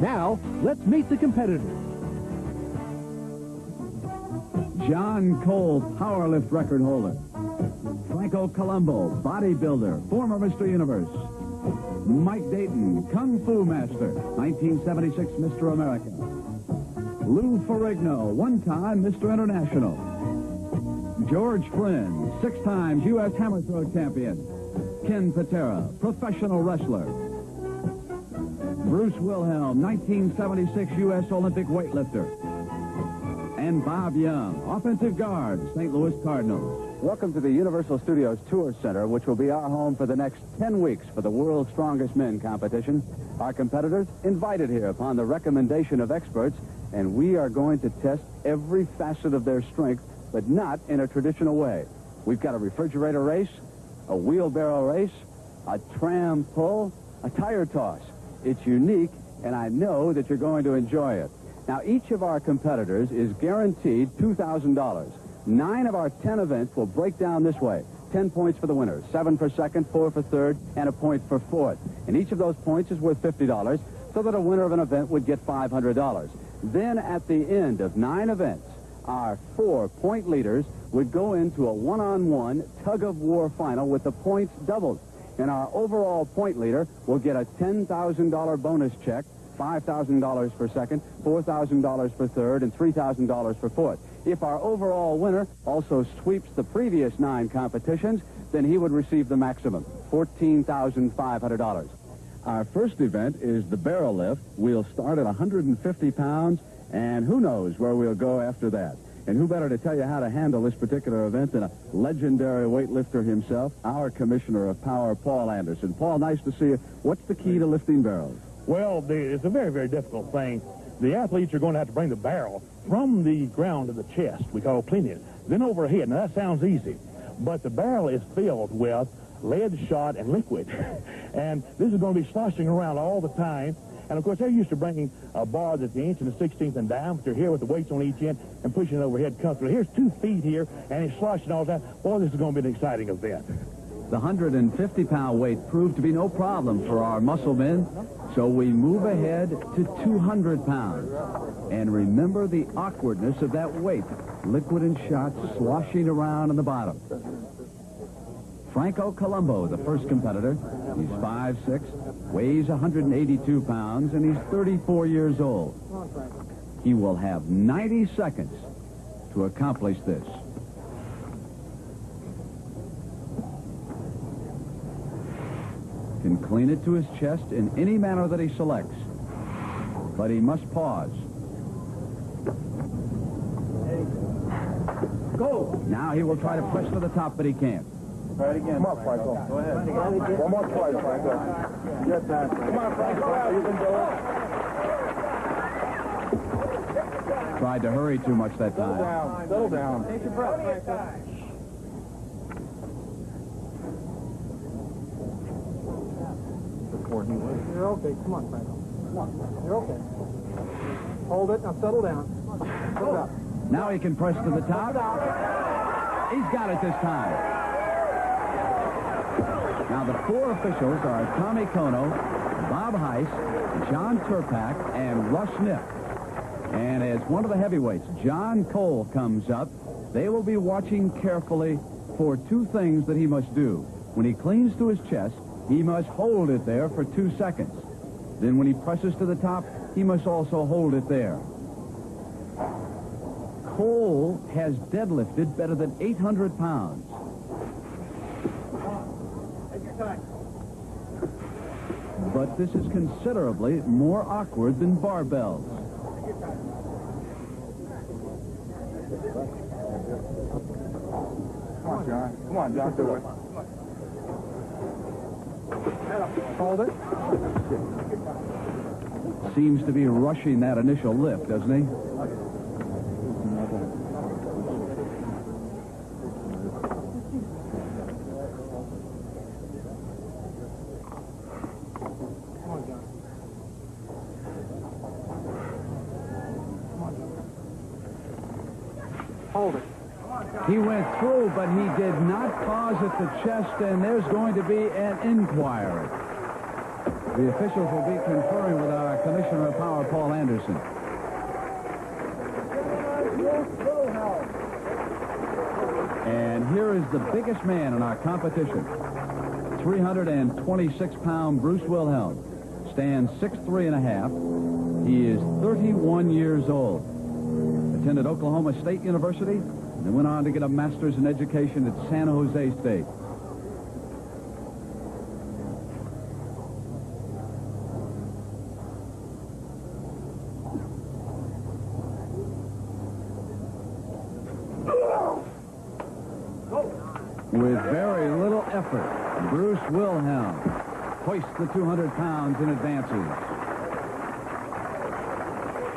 Now, let's meet the competitors. John Cole, powerlift record holder. Franco Colombo, bodybuilder, former Mr. Universe. Mike Dayton, Kung Fu Master, 1976 Mr. America. Lou Ferrigno, one-time Mr. International. George Flynn, 6 times U.S. hammer throw champion. Ken Patera, professional wrestler. Bruce Wilhelm, 1976 U.S. Olympic weightlifter. And Bob Young, offensive guard, St. Louis Cardinals. Welcome to the Universal Studios Tour Center, which will be our home for the next 10 weeks for the World's Strongest Men competition. Our competitors invited here upon the recommendation of experts, and we are going to test every facet of their strength, but not in a traditional way. We've got a refrigerator race, a wheelbarrow race, a tram pull, a tire toss. It's unique, and I know that you're going to enjoy it. Now, each of our competitors is guaranteed $2,000. 9 of our 10 events will break down this way. 10 points for the winner, 7 for second, 4 for third, and a point for fourth. And each of those points is worth $50, so that a winner of an event would get $500. Then, at the end of 9 events, our 4 point leaders would go into a one-on-one tug-of-war final with the points doubled. And our overall point leader will get a $10,000 bonus check, $5,000 for second, $4,000 for third, and $3,000 for fourth. If our overall winner also sweeps the previous 9 competitions, then he would receive the maximum, $14,500. Our first event is the barrel lift. We'll start at 150 pounds, and who knows where we'll go after that. And who better to tell you how to handle this particular event than a legendary weightlifter himself, our Commissioner of Power, Paul Anderson. Paul, nice to see you. What's the key to lifting barrels? Well, it's a very, very difficult thing. The athletes are going to have to bring the barrel from the ground to the chest, we call cleaning it, then overhead. Now, that sounds easy, but the barrel is filled with lead shot and liquid, and this is going to be sloshing around all the time. And, of course, they're used to bringing a bar that's the inch and the 16th and down, but they're here with the weights on each end and pushing it overhead comfortably. Here's 2 feet here, and it's sloshing all the time. Boy, this is going to be an exciting event. The 150-pound weight proved to be no problem for our muscle men, so we move ahead to 200 pounds. And remember the awkwardness of that weight, liquid and shots sloshing around on the bottom. Franco Colombo, the first competitor. He's 5'6", weighs 182 pounds, and he's 34 years old. He will have 90 seconds to accomplish this. Can clean it to his chest in any manner that he selects, but he must pause. Go! Now he will try to press to the top, but he can't. Try it again. Come on, Franco. Go ahead. One more try, Franco. Your time. Come on, Franco. You can do it. Tried to hurry too much that time. Settle down. Take your breath, Franco. You're okay. Come on, Franco. Come on. You're okay. Hold it. Now settle down. Put it up. Now he can press to the top. He's got it this time. Now the 4 officials are Tommy Kono, Bob Heiss, John Turpak, and Russ Nipp. And as one of the heavyweights, John Cole, comes up, they will be watching carefully for 2 things that he must do. When he cleans to his chest, he must hold it there for 2 seconds. Then when he presses to the top, he must also hold it there. Cole has deadlifted better than 800 pounds. But this is considerably more awkward than barbells. Come on, John. Come on, John. Do it. Hold it. Seems to be rushing that initial lift, doesn't he? Hold it. He went through, but he did not pause at the chest, and there's going to be an inquiry. The officials will be conferring with our Commissioner of Power. Anderson. And here is the biggest man in our competition. 326-pound Bruce Wilhelm. Stands 6'3 and a half. He is 31 years old. Attended Oklahoma State University and went on to get a master's in education at San Jose State. With very little effort, Bruce Wilhelm hoists the 200 pounds and advances.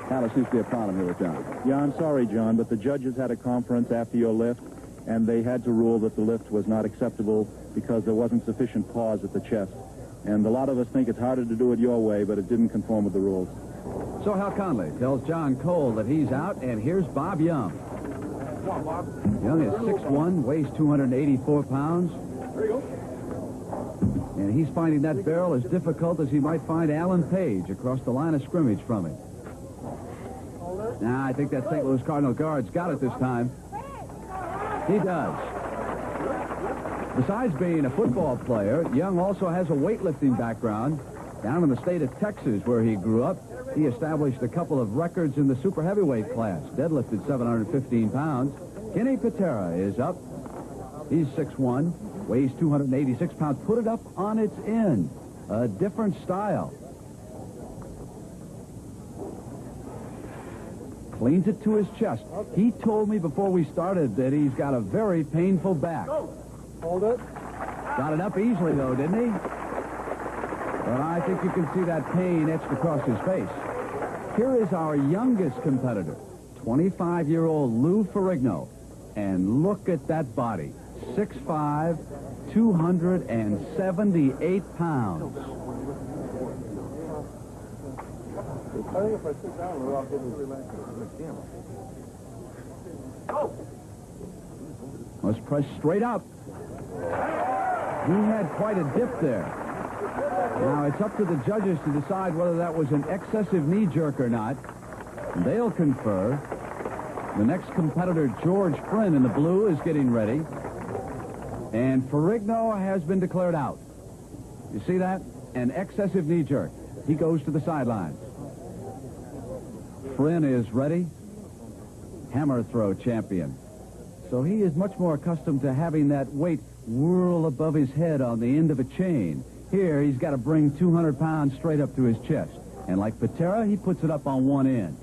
Alice seems to be a problem here with John. Yeah, I'm sorry, John, but the judges had a conference after your lift, and they had to rule that the lift was not acceptable because there wasn't sufficient pause at the chest. And a lot of us think it's harder to do it your way, but it didn't conform with the rules. So Hal Conley tells John Cole that he's out, and here's Bob Young. Young is 6'1", weighs 284 pounds. There you go. And he's finding that barrel as difficult as he might find Alan Page across the line of scrimmage from him. Now, I think that St. Louis Cardinal guard's got it this time. He does. Besides being a football player, Young also has a weightlifting background. Down in the state of Texas, where he grew up, he established a couple of records in the super heavyweight class. Deadlifted 715 pounds. Kenny Patera is up. He's 6'1", weighs 286 pounds. Put it up on its end. A different style. Cleans it to his chest. He told me before we started that he's got a very painful back. Hold it. Got it up easily, though, didn't he? But I think you can see that pain etched across his face. Here is our youngest competitor, 25-year-old Lou Ferrigno. And look at that body. 6'5", 278 pounds. I think if I sit down, I'll get to relax. Must press straight up. He had quite a dip there. Now, it's up to the judges to decide whether that was an excessive knee jerk or not. They'll confer. The next competitor, George Flynn, in the blue, is getting ready. And Ferrigno has been declared out. You see that? An excessive knee jerk. He goes to the sidelines. Flynn is ready. Hammer throw champion. So he is much more accustomed to having that weight whirl above his head on the end of a chain. Here, he's got to bring 200 pounds straight up to his chest. And like Patera, he puts it up on one end.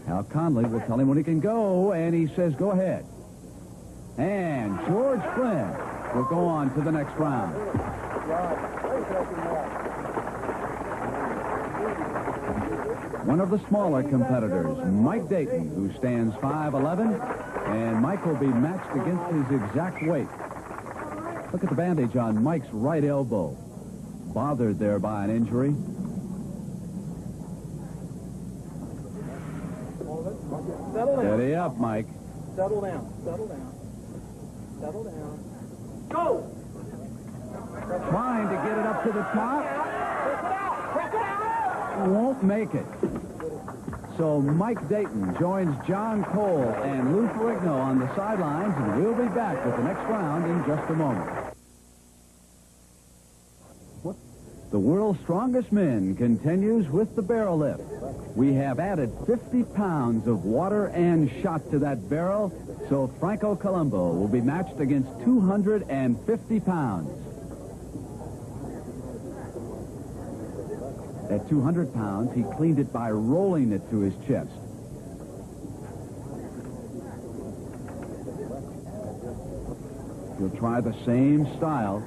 Hal Conley will tell him when he can go, and he says, go ahead. And George Flynn will go on to the next round. One of the smaller competitors, Mike Dayton, who stands 5'11", and Mike will be matched against his exact weight. Look at the bandage on Mike's right elbow. Bothered there by an injury. Settle down. Steady up, Mike. Settle down. Settle down. Settle down. Go! Trying to get it up to the top. Won't make it. So Mike Dayton joins John Cole and Lou Ferrigno on the sidelines, and we'll be back with the next round in just a moment. The world's strongest men continues with the barrel lift. We have added 50 pounds of water and shot to that barrel, so Franco Colombo will be matched against 250 pounds. At 200 pounds, he cleaned it by rolling it to his chest. He'll try the same style.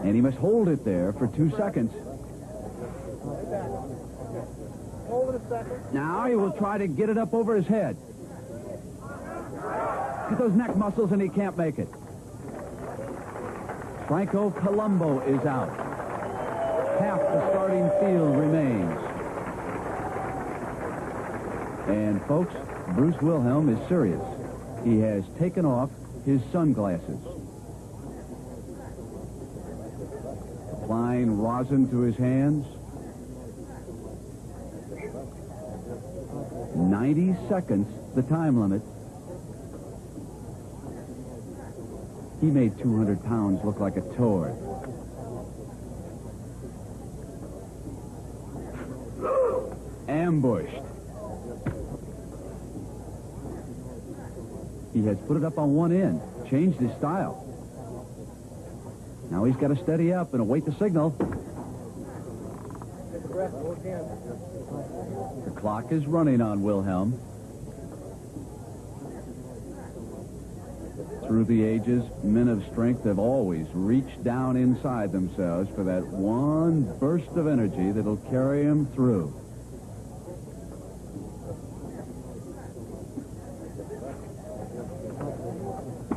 And he must hold it there for 2 seconds. Hold it a second. Now he will try to get it up over his head. Get those neck muscles, and he can't make it. Franco Colombo is out. Half the starting field remains. And, folks, Bruce Wilhelm is serious. He has taken off his sunglasses. Applying rosin to his hands. 90 seconds, the time limit. He made 200 pounds look like a toad. Ambushed. He has put it up on one end, changed his style. Now he's got to steady up and await the signal. The clock is running on Wilhelm. Through the ages, men of strength have always reached down inside themselves for that one burst of energy that'll carry them through.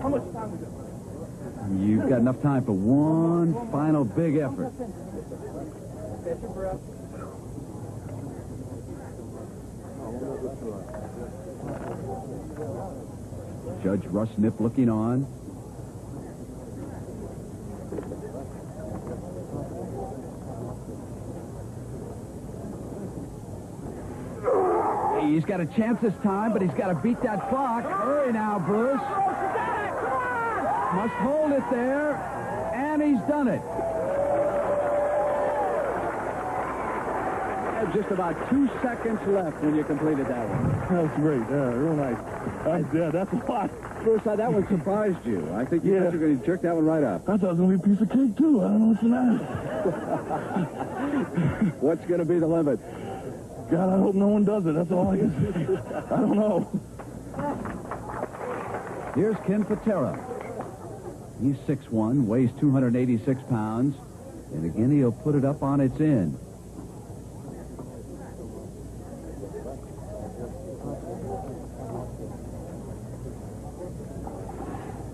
How much time is it? You've got enough time for one final big effort. Catch your breath. Judge Russ Nip looking on. He's got a chance this time, but he's got to beat that clock. Hurry now, Bruce. Must hold it there, and he's done it. Just about 2 seconds left when you completed that one. That was great. Real nice. Yeah, that's a lot. Bruce, that one surprised you. I think you guys are going to jerk that one right up. I thought it was going to be a piece of cake, too. I don't know what's the matter. What's going to be the limit? God, I hope no one does it. That's all I can say. I don't know. Here's Ken Patera. He's 6'1", weighs 286 pounds, and again he'll put it up on its end.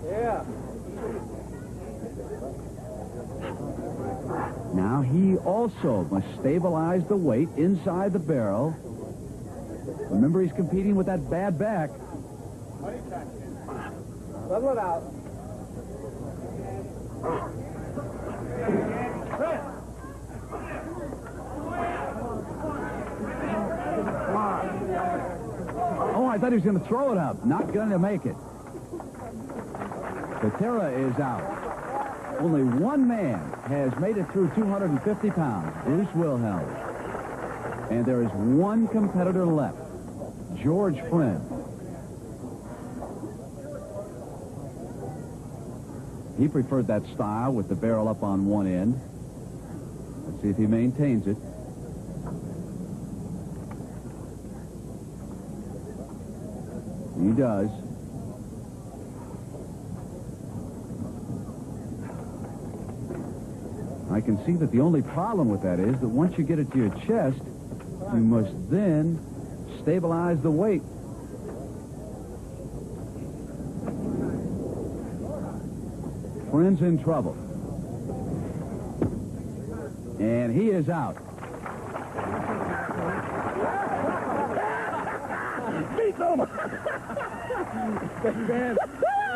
Yeah. Now he also must stabilize the weight inside the barrel. Remember, he's competing with that bad back. Level it out. Oh, I thought he was going to throw it up. Not going to make it. Patera is out. Only one man has made it through 250 pounds, Bruce Wilhelm. And there is one competitor left, George Friend. He preferred that style with the barrel up on one end. Let's see if he maintains it. He does. I can see that the only problem with that is that once you get it to your chest, you must then stabilize the weight. Friend's in trouble. And he is out. Beat them! Man,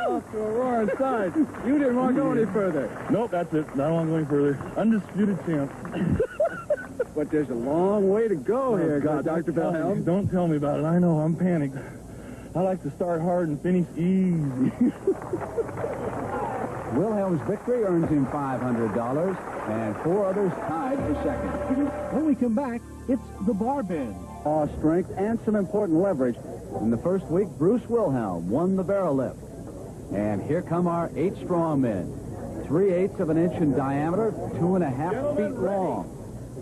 off to a roaring start. You didn't want to go any further. Nope, that's it. I don't want to go any further. Undisputed champ. But there's a long way to go here, Dr. Wilhelm. Don't tell me about it. I know. I'm panicked. I like to start hard and finish easy. Wilhelm's victory earns him $500, and 4 others tied for second. When we come back, it's the bar bend. Strength and some important leverage. In the first week, Bruce Wilhelm won the barrel lift. And here come our 8 strong men. 3/8 of an inch in diameter, 2.5 feet long.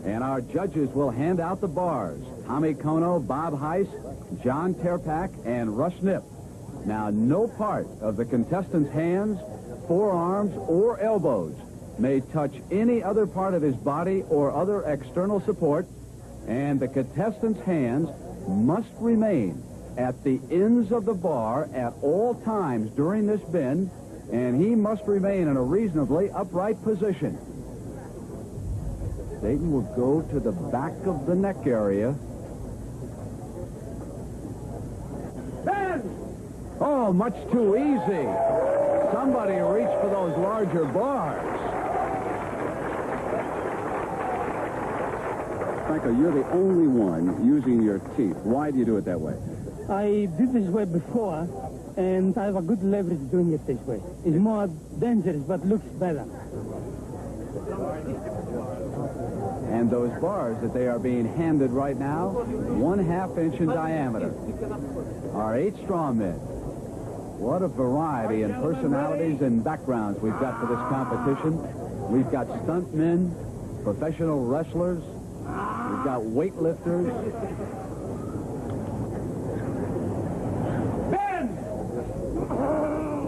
And our judges will hand out the bars. Tommy Kono, Bob Heiss, John Terpak, and Russ Nip. Now, no part of the contestant's hands, forearms, or elbows may touch any other part of his body or other external support, and the contestant's hands must remain at the ends of the bar at all times during this bend, and he must remain in a reasonably upright position. Dayton will go to the back of the neck area. Oh, much too easy. Somebody reached for those larger bars. Franco, you're the only one using your teeth. Why do you do it that way? I did this way before, and I have a good leverage doing it this way. It's more dangerous, but looks better. And those bars that they are being handed right now, 1/2 inch in diameter, are 8 strongmen. What a variety in personalities and backgrounds we've got for this competition. We've got stuntmen, professional wrestlers, we've got weightlifters.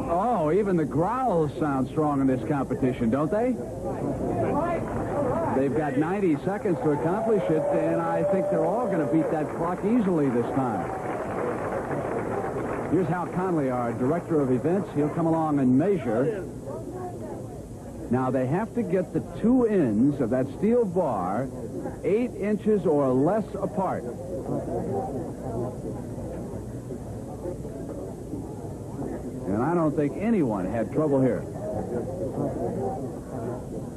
Oh, even the growls sound strong in this competition, don't they? They've got 90 seconds to accomplish it, and I think they're all going to beat that clock easily this time. Here's Hal Conley, our director of events. He'll come along and measure. Now, they have to get the 2 ends of that steel bar 8 inches or less apart. And I don't think anyone had trouble here.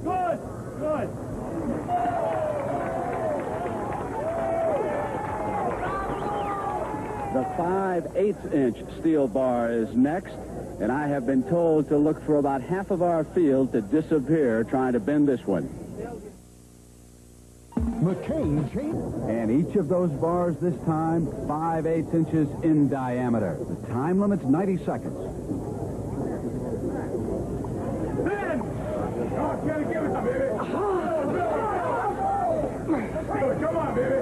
Good, good. The 5/8 inch steel bar is next, and I have been told to look for about half of our field to disappear trying to bend this one. And each of those bars this time, 5/8 inches in diameter. The time limit's 90 seconds. Ben! Oh, Kenny, give it to me, baby. Come on, baby.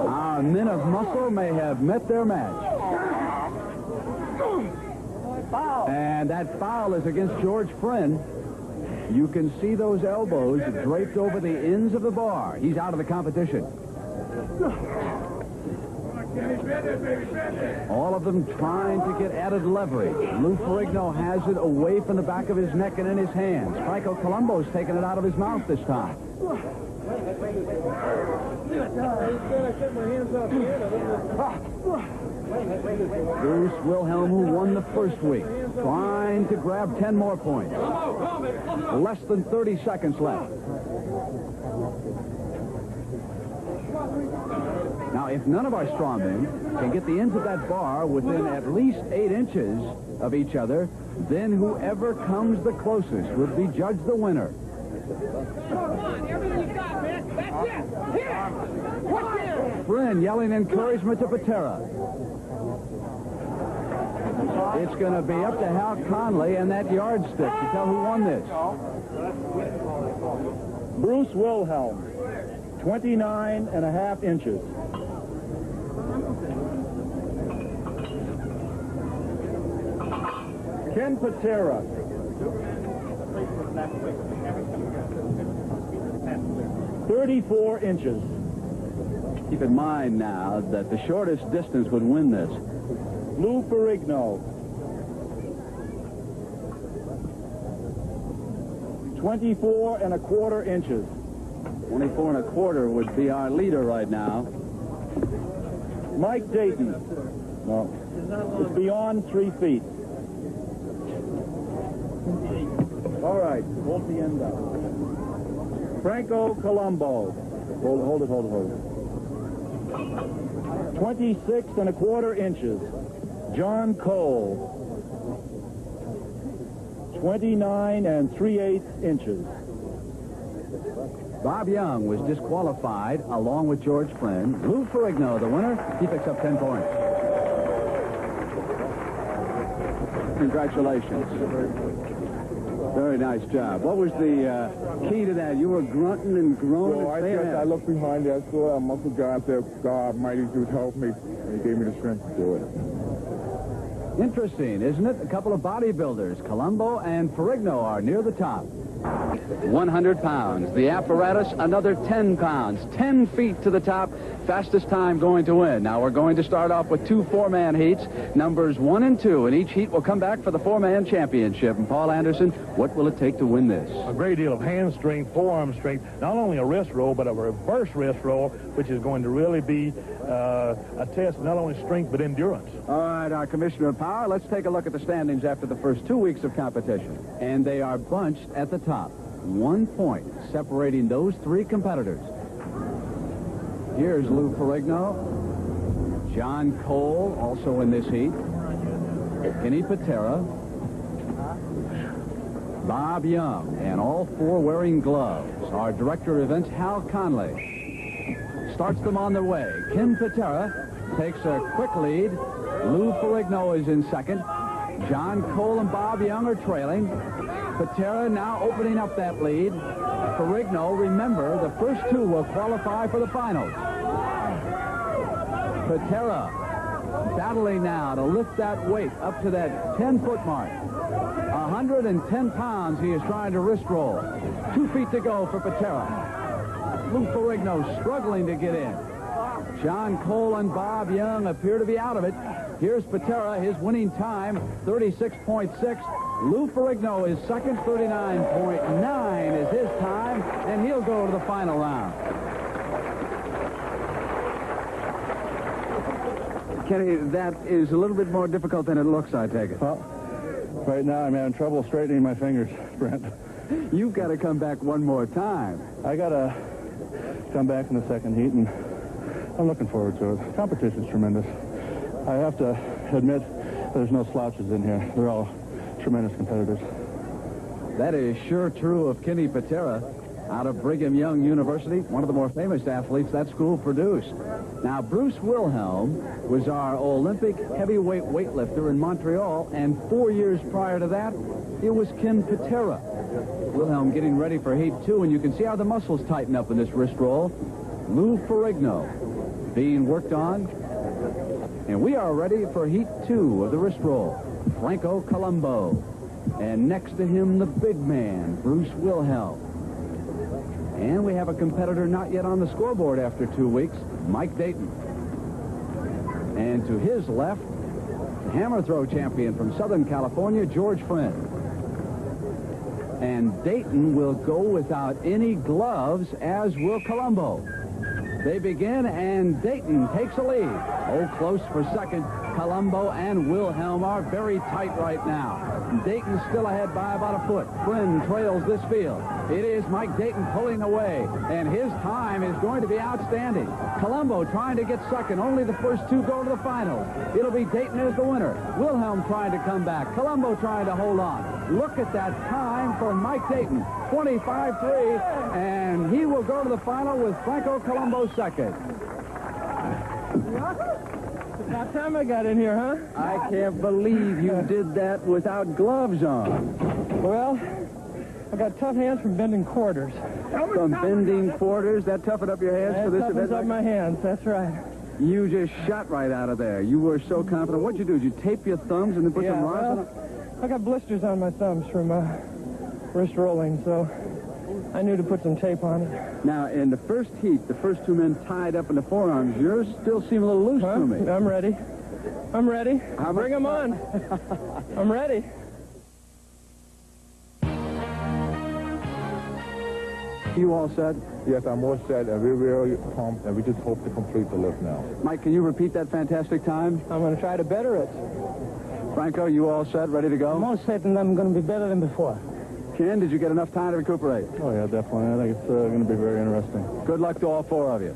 Our men of muscle may have met their match. And that foul is against George Friend. You can see those elbows draped over the ends of the bar. He's out of the competition. All of them trying to get added leverage. Lou Ferrigno has it away from the back of his neck and in his hands. Franco Colombo's taking it out of his mouth this time. Bruce Wilhelm, who won the first week, trying to grab 10 more points. Less than 30 seconds left. Now, if none of our strongmen can get the ends of that bar within at least 8 inches of each other, then whoever comes the closest would be judged the winner. Come on, everything you got, man. That's it. Here. What's there? Friend yelling encouragement to Patera. It's going to be up to Hal Conley and that yardstick to tell who won this. Bruce Wilhelm, 29.5 inches. Ken Patera, 34 inches. Keep in mind now that the shortest distance would win this. Lou Ferrigno, 24.25 inches. 24.25 would be our leader right now. Mike Dayton, no, it's beyond 3 feet. All right, hold the end up. Franco Colombo, hold it. 26.25 inches. John Cole, 29.3/8 inches. Bob Young was disqualified along with George Friend. Lou Ferrigno, the winner, he picks up 10 points. Congratulations. Very nice job. What was the key to that? You were grunting and groaning. Well, I looked behind there. I saw a muscle guy up there. God, mighty dude, help me. And he gave me the strength to do it. Interesting, isn't it? A couple of bodybuilders, Colombo and Ferrigno, are near the top. 100 pounds. The apparatus, another 10 pounds. 10 feet to the top. Fastest time going to win. Now we're going to start off with 2 four-man heats. Numbers 1 and 2. And each heat will come back for the four-man championship. And Paul Anderson, what will it take to win this? A great deal of hand strength, forearm strength. Not only a wrist roll, but a reverse wrist roll, which is going to really be a test of not only strength, but endurance. All right, our Commissioner of Power, let's take a look at the standings after the first 2 weeks of competition. And they are bunched at the top. 1 point separating those 3 competitors. Here's Lou Ferrigno, John Cole, also in this heat, Kenny Patera, Bob Young, and all 4 wearing gloves. Our director of events, Hal Conley, starts them on their way. Ken Patera takes a quick lead. Lou Ferrigno is in second. John Cole and Bob Young are trailing. Patera now opening up that lead. Ferrigno, remember, the first 2 will qualify for the finals. Patera battling now to lift that weight up to that 10-foot mark. 110 pounds he is trying to wrist roll. 2 feet to go for Patera. Lou Ferrigno struggling to get in. John Cole and Bob Young appear to be out of it. Here's Patera, his winning time, 36.6. Lou Ferrigno is second, 39.9 is his time, and he'll go to the final round. Kenny, that is a little bit more difficult than it looks, I take it. Well, right now I'm having trouble straightening my fingers, Brent. You've got to come back one more time. I got to come back in the second heat, and I'm looking forward to it. Competition's tremendous. I have to admit there's no slouches in here. They're all tremendous competitors. That is sure true of Kenny Patera out of Brigham Young University, one of the more famous athletes that school produced. Now, Bruce Wilhelm was our Olympic heavyweight weightlifter in Montreal, and 4 years prior to that, it was Ken Patera. Wilhelm getting ready for Heat 2, and you can see how the muscles tighten up in this wrist roll. Lou Ferrigno being worked on, and we are ready for Heat 2 of the wrist roll. Franco Colombo, and next to him, the big man, Bruce Wilhelm. And we have a competitor not yet on the scoreboard after 2 weeks, Mike Dayton. And to his left, the hammer throw champion from Southern California, George Friend. And Dayton will go without any gloves, as will Colombo. They begin, and Dayton takes a lead. Oh, close for second. Colombo and Wilhelm are very tight right now. Dayton's still ahead by about a foot. Friend trails this field. It is Mike Dayton pulling away, and his time is going to be outstanding. Colombo trying to get second. Only the first 2 go to the finals. It'll be Dayton as the winner. Wilhelm trying to come back. Colombo trying to hold on. Look at that time for Mike Dayton. 25-3, and he will go to the final with Franco Colombo second. About time I got in here, huh? I can't believe you did that without gloves on. Well, I got tough hands from bending quarters. From bending quarters? That toughened up your hands for this event? That toughens up my hands, that's right. You just shot right out of there. You were so confident. What'd you do? Did you tape your thumbs and then put some rods on it? I got blisters on my thumbs from wrist rolling, so I knew to put some tape on it. Now, in the first heat, the first 2 men tied up in the forearms. Yours still seem a little loose to me. I'm ready. I'm ready. Bring them on. I'm ready. You all set? Yes, I'm all set, and we're really pumped, and we just hope to complete the lift now. Mike, can you repeat that fantastic time? I'm going to try to better it. Franco, you all set, ready to go? I'm all set, and I'm going to be better than before. Ken, did you get enough time to recuperate? Oh, yeah, definitely. I think it's going to be very interesting. Good luck to all 4 of you.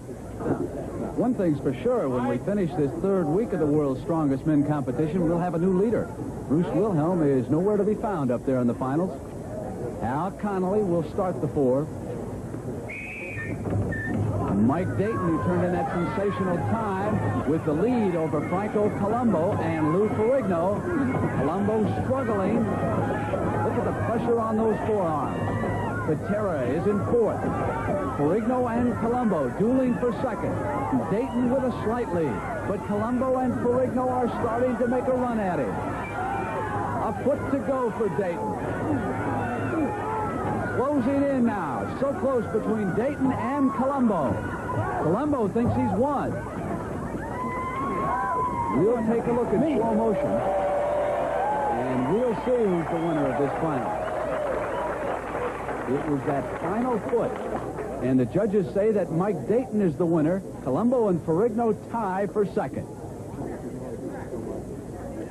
One thing's for sure, when we finish this 3rd week of the World's Strongest Men competition, we'll have a new leader. Bruce Wilhelm is nowhere to be found up there in the finals. Al Connolly will start the 4. Mike Dayton, who turned in that sensational time with the lead over Franco Colombo and Lou Ferrigno. Colombo struggling. Look at the pressure on those forearms. Patera is in 4th. Ferrigno and Colombo dueling for 2nd. Dayton with a slight lead. But Colombo and Ferrigno are starting to make a run at it. A foot to go for Dayton. closing in now. So close between Dayton and Colombo. Colombo thinks he's won. We'll take a look at slow motion, and we'll see who's the winner of this final. It was that final foot, and the judges say that Mike Dayton is the winner. Colombo and Ferrigno tie for second.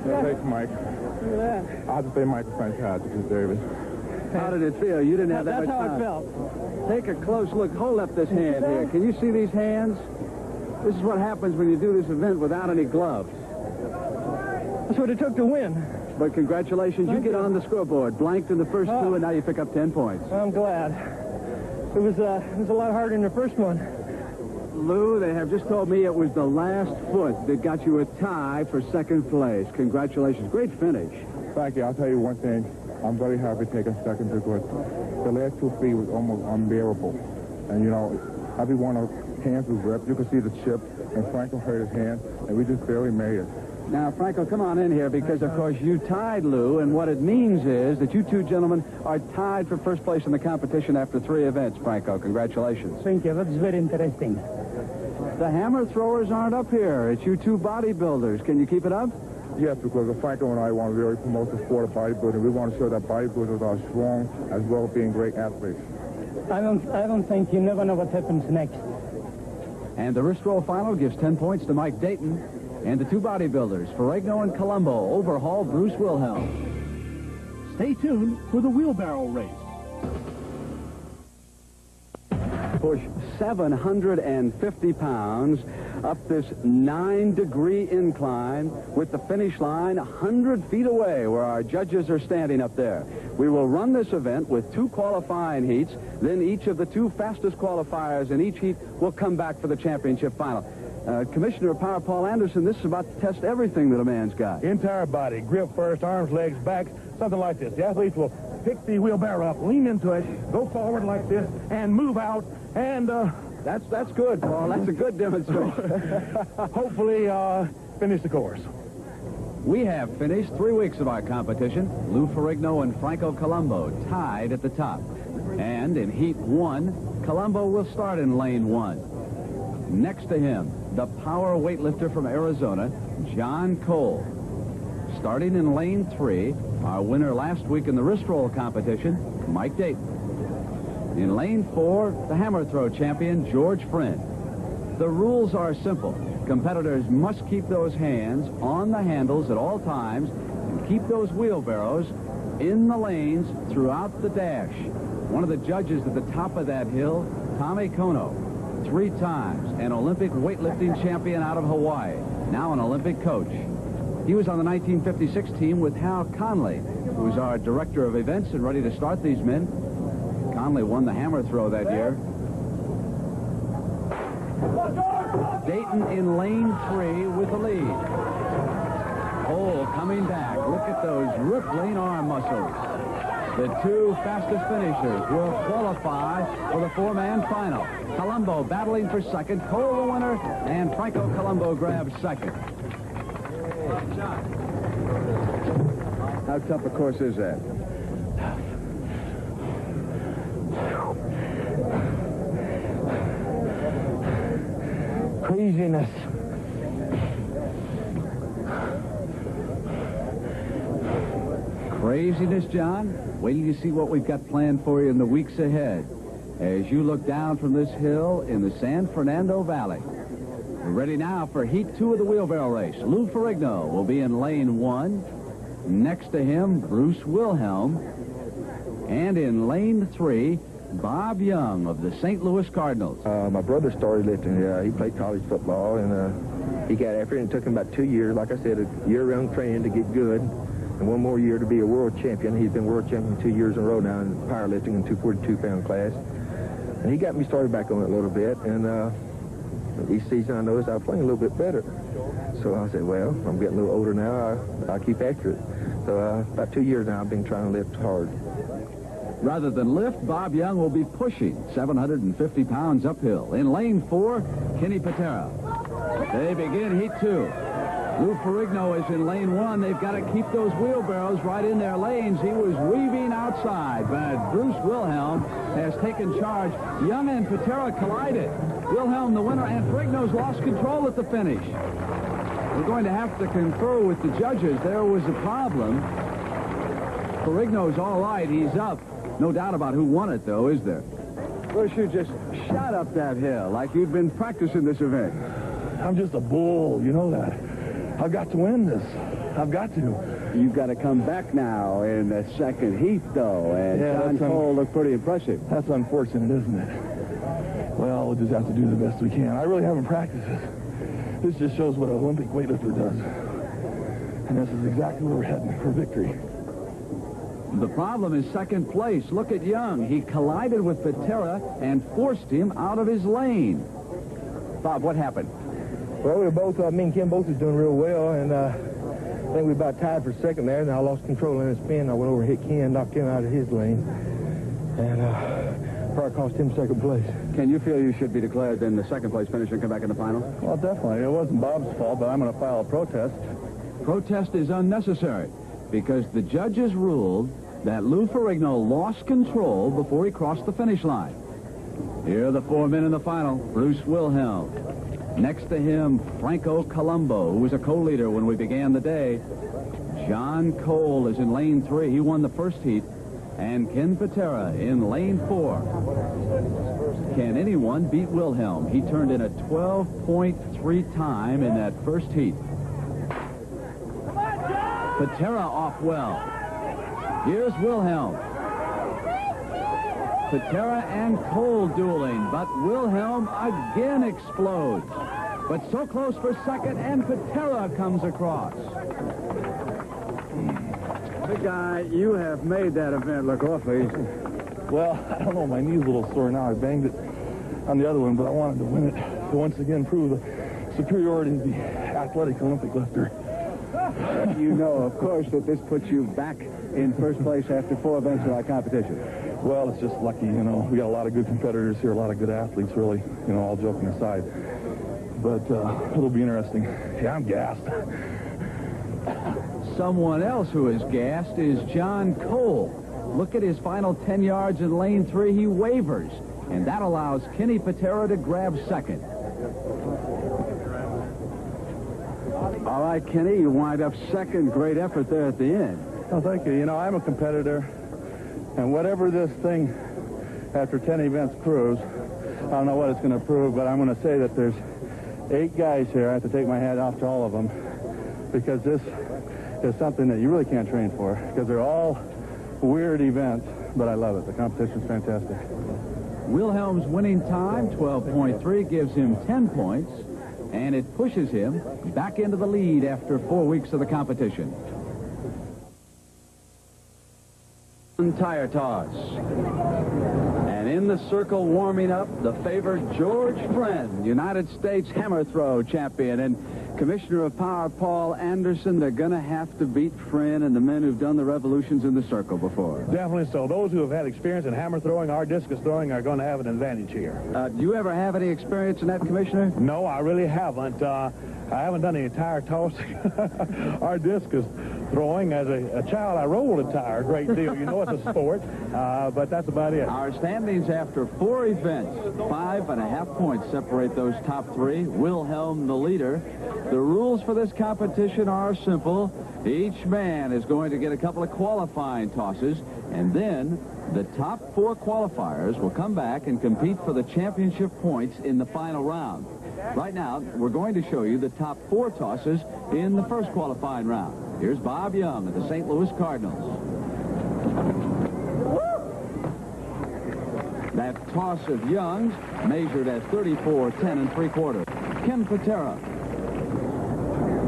Thanks, Mike. Look at that. I have to say Mike was fantastic. He deserved it. How did it feel? You didn't have that That's much how time. it felt. Take a close look. Hold up this hand here. Can you see these hands? This is what happens when you do this event without any gloves. That's what it took to win. But congratulations. You get on the scoreboard. Blanked in the first two, and now you pick up 10 points. I'm glad. It was a lot harder than the first one. Lou, they have just told me it was the last foot that got you a tie for second place. Congratulations. Great finish. Thank you. I'll tell you one thing. I'm very happy taking second because the last 2 feet was almost unbearable. And, you know, every one of hands was ripped. You could see the chip, and Franco hurt his hand, and we just barely made it. Now, Franco, come on in here because, of course, you tied Lou, and what it means is that you two gentlemen are tied for first place in the competition after 3 events, Franco. Congratulations. Thank you. That's very interesting. The hammer throwers aren't up here. It's you two bodybuilders. Can you keep it up? Yes, because Franco and I want to really promote the sport of bodybuilding. We want to show that bodybuilders are strong as well as being great athletes. I don't think you never know what happens next. And the wrist roll final gives 10 points to Mike Dayton. And the 2 bodybuilders, Ferrigno and Colombo, overhaul Bruce Wilhelm. Stay tuned for the wheelbarrow race. Push 750 pounds up this 9-degree incline with the finish line 100 feet away where our judges are standing up there. We will run this event with 2 qualifying heats. Then each of the 2 fastest qualifiers in each heat will come back for the championship final. Commissioner of Power Paul Anderson, this is about to test everything that a man's got. Entire body, grip first, arms, legs, back, something like this. The athletes will pick the wheelbarrow up, lean into it, go forward like this, and move out, and That's good, Paul. That's a good demonstration. hopefully finish the course. We have finished 3 weeks of our competition. Lou Ferrigno and Franco Colombo tied at the top. And in Heat 1, Colombo will start in Lane 1. Next to him, the power weightlifter from Arizona, John Cole. Starting in Lane 3, our winner last week in the wrist roll competition, Mike Dayton. In Lane 4, the hammer throw champion, George Friend. The rules are simple. Competitors must keep those hands on the handles at all times and keep those wheelbarrows in the lanes throughout the dash. One of the judges at the top of that hill, Tommy Kono, 3 times an Olympic weightlifting champion out of Hawaii, now an Olympic coach. He was on the 1956 team with Hal Conley, who was our director of events and ready to start these men. Conley won the hammer throw that year. Dayton in Lane 3 with the lead. Cole coming back. Look at those rippling arm muscles. The 2 fastest finishers will qualify for the 4-man final. Colombo battling for second. Cole the winner, and Franco Colombo grabs second. How tough a course is that? Craziness. Craziness, John? Wait till you see what we've got planned for you in the weeks ahead as you look down from this hill in the San Fernando Valley. We're ready now for Heat 2 of the wheelbarrow race. Lou Ferrigno will be in Lane 1. Next to him, Bruce Wilhelm. And in Lane 3, Bob Young of the St. Louis Cardinals. My brother started lifting. He played college football, and he got after it. And it took him about 2 years, like I said, a year-round training to get good, and 1 more year to be a world champion. He's been world champion 2 years in a row now in powerlifting in 242-pound class. And he got me started back on it a little bit, and each season I noticed I was playing a little bit better. So I said, well, I'm getting a little older now. I'll keep after it. So about 2 years now I've been trying to lift hard. Rather than lift, Bob Young will be pushing 750 pounds uphill. In Lane 4, Kenny Patera. They begin Heat 2. Lou Ferrigno is in lane 1. They've got to keep those wheelbarrows right in their lanes. He was weaving outside, but Bruce Wilhelm has taken charge. Young and Patera collided. Wilhelm the winner, and Ferrigno's lost control at the finish. We're going to have to confer with the judges. There was a problem. Ferrigno's all right. He's up. No doubt about who won it, though, is there? Bruce, you just shot up that hill like you'd been practicing this event. I'm just a bull, you know that. I've got to win this. I've got to. You've got to come back now in the second heat, though, and John Cole looked pretty impressive. That's unfortunate, isn't it? Well, we'll just have to do the best we can. I really haven't practiced this. This just shows what an Olympic weightlifter does. And this is exactly where we're heading for victory. The problem is second place. Look at Young. He collided with Patera and forced him out of his lane. Bob, what happened? Well, we were both, me and Ken both was doing real well, and I think we about tied for second there, and I lost control in the spin. I went over and hit Ken, knocked him out of his lane, and probably cost him second place. Can you feel you should be declared then the second place finisher and come back in the final? Well, definitely. It wasn't Bob's fault, but I'm going to file a protest. Protest is unnecessary because the judges ruled that Lou Ferrigno lost control before he crossed the finish line. Here are the 4 men in the final. Bruce Wilhelm. Next to him, Franco Colombo, who was a co-leader when we began the day. John Cole is in lane 3. He won the first heat. And Ken Patera in lane 4. Can anyone beat Wilhelm? He turned in a 12.3 time in that first heat. Patera off well. Here's Wilhelm. Patera and Cole dueling, but Wilhelm again explodes. But so close for second, and Patera comes across. Big guy, you have made that event look awfully easy. Well, I don't know. My knee's a little sore now. I banged it on the other one, but I wanted to win it to once again prove the superiority of the athletic Olympic lifter. You know, of course, that this puts you back in first place after 4 events of our competition. Well, it's just lucky, you know. We got a lot of good competitors here, a lot of good athletes, really, you know, all joking aside. But it'll be interesting. Yeah, I'm gassed. Someone else who is gassed is John Cole. Look at his final 10 yards in lane 3. He wavers, and that allows Kenny Patera to grab second. All right, Kenny, you wind up second. Great effort there at the end. Well, thank you. You know, I'm a competitor, and whatever this thing after 10 events proves, I don't know what it's going to prove, but I'm going to say that there's 8 guys here. I have to take my hat off to all of them, because this is something that you really can't train for, because they're all weird events, but I love it. The competition's fantastic. Wilhelm's winning time, 12.3, gives him 10 points, and it pushes him back into the lead after 4 weeks of the competition. Tire toss. And in the circle warming up, the favored George Friend, United States hammer throw champion, and Commissioner of Power Paul Anderson. They're going to have to beat Friend and the men who've done the revolutions in the circle before. Definitely so. Those who have had experience in hammer throwing or discus throwing are going to have an advantage here. Do you ever have any experience in that, Commissioner? No, I really haven't. I haven't done any tire tossing or discus throwing. As a child, I rolled a tire a great deal. You know, it's a sport, but that's about it. Our standings after 4 events, 5.5 points separate those top 3. Wilhelm the leader. The rules for this competition are simple. Each man is going to get a couple of qualifying tosses, and then the top 4 qualifiers will come back and compete for the championship points in the final round. Right now, we're going to show you the top 4 tosses in the first qualifying round. Here's Bob Young of the St. Louis Cardinals. That toss of Young's measured at 34, 10 3/4. Ken Patera.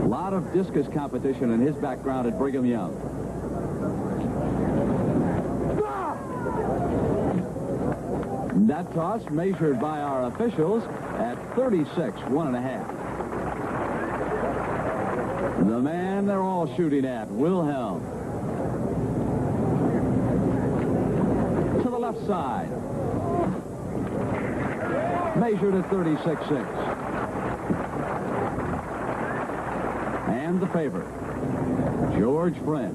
A lot of discus competition in his background at Brigham Young. That toss measured by our officials at 36, 1.5. The man they're all shooting at, Wilhelm. To the left side. Measured at 36.6. And And the favorite, George Friend.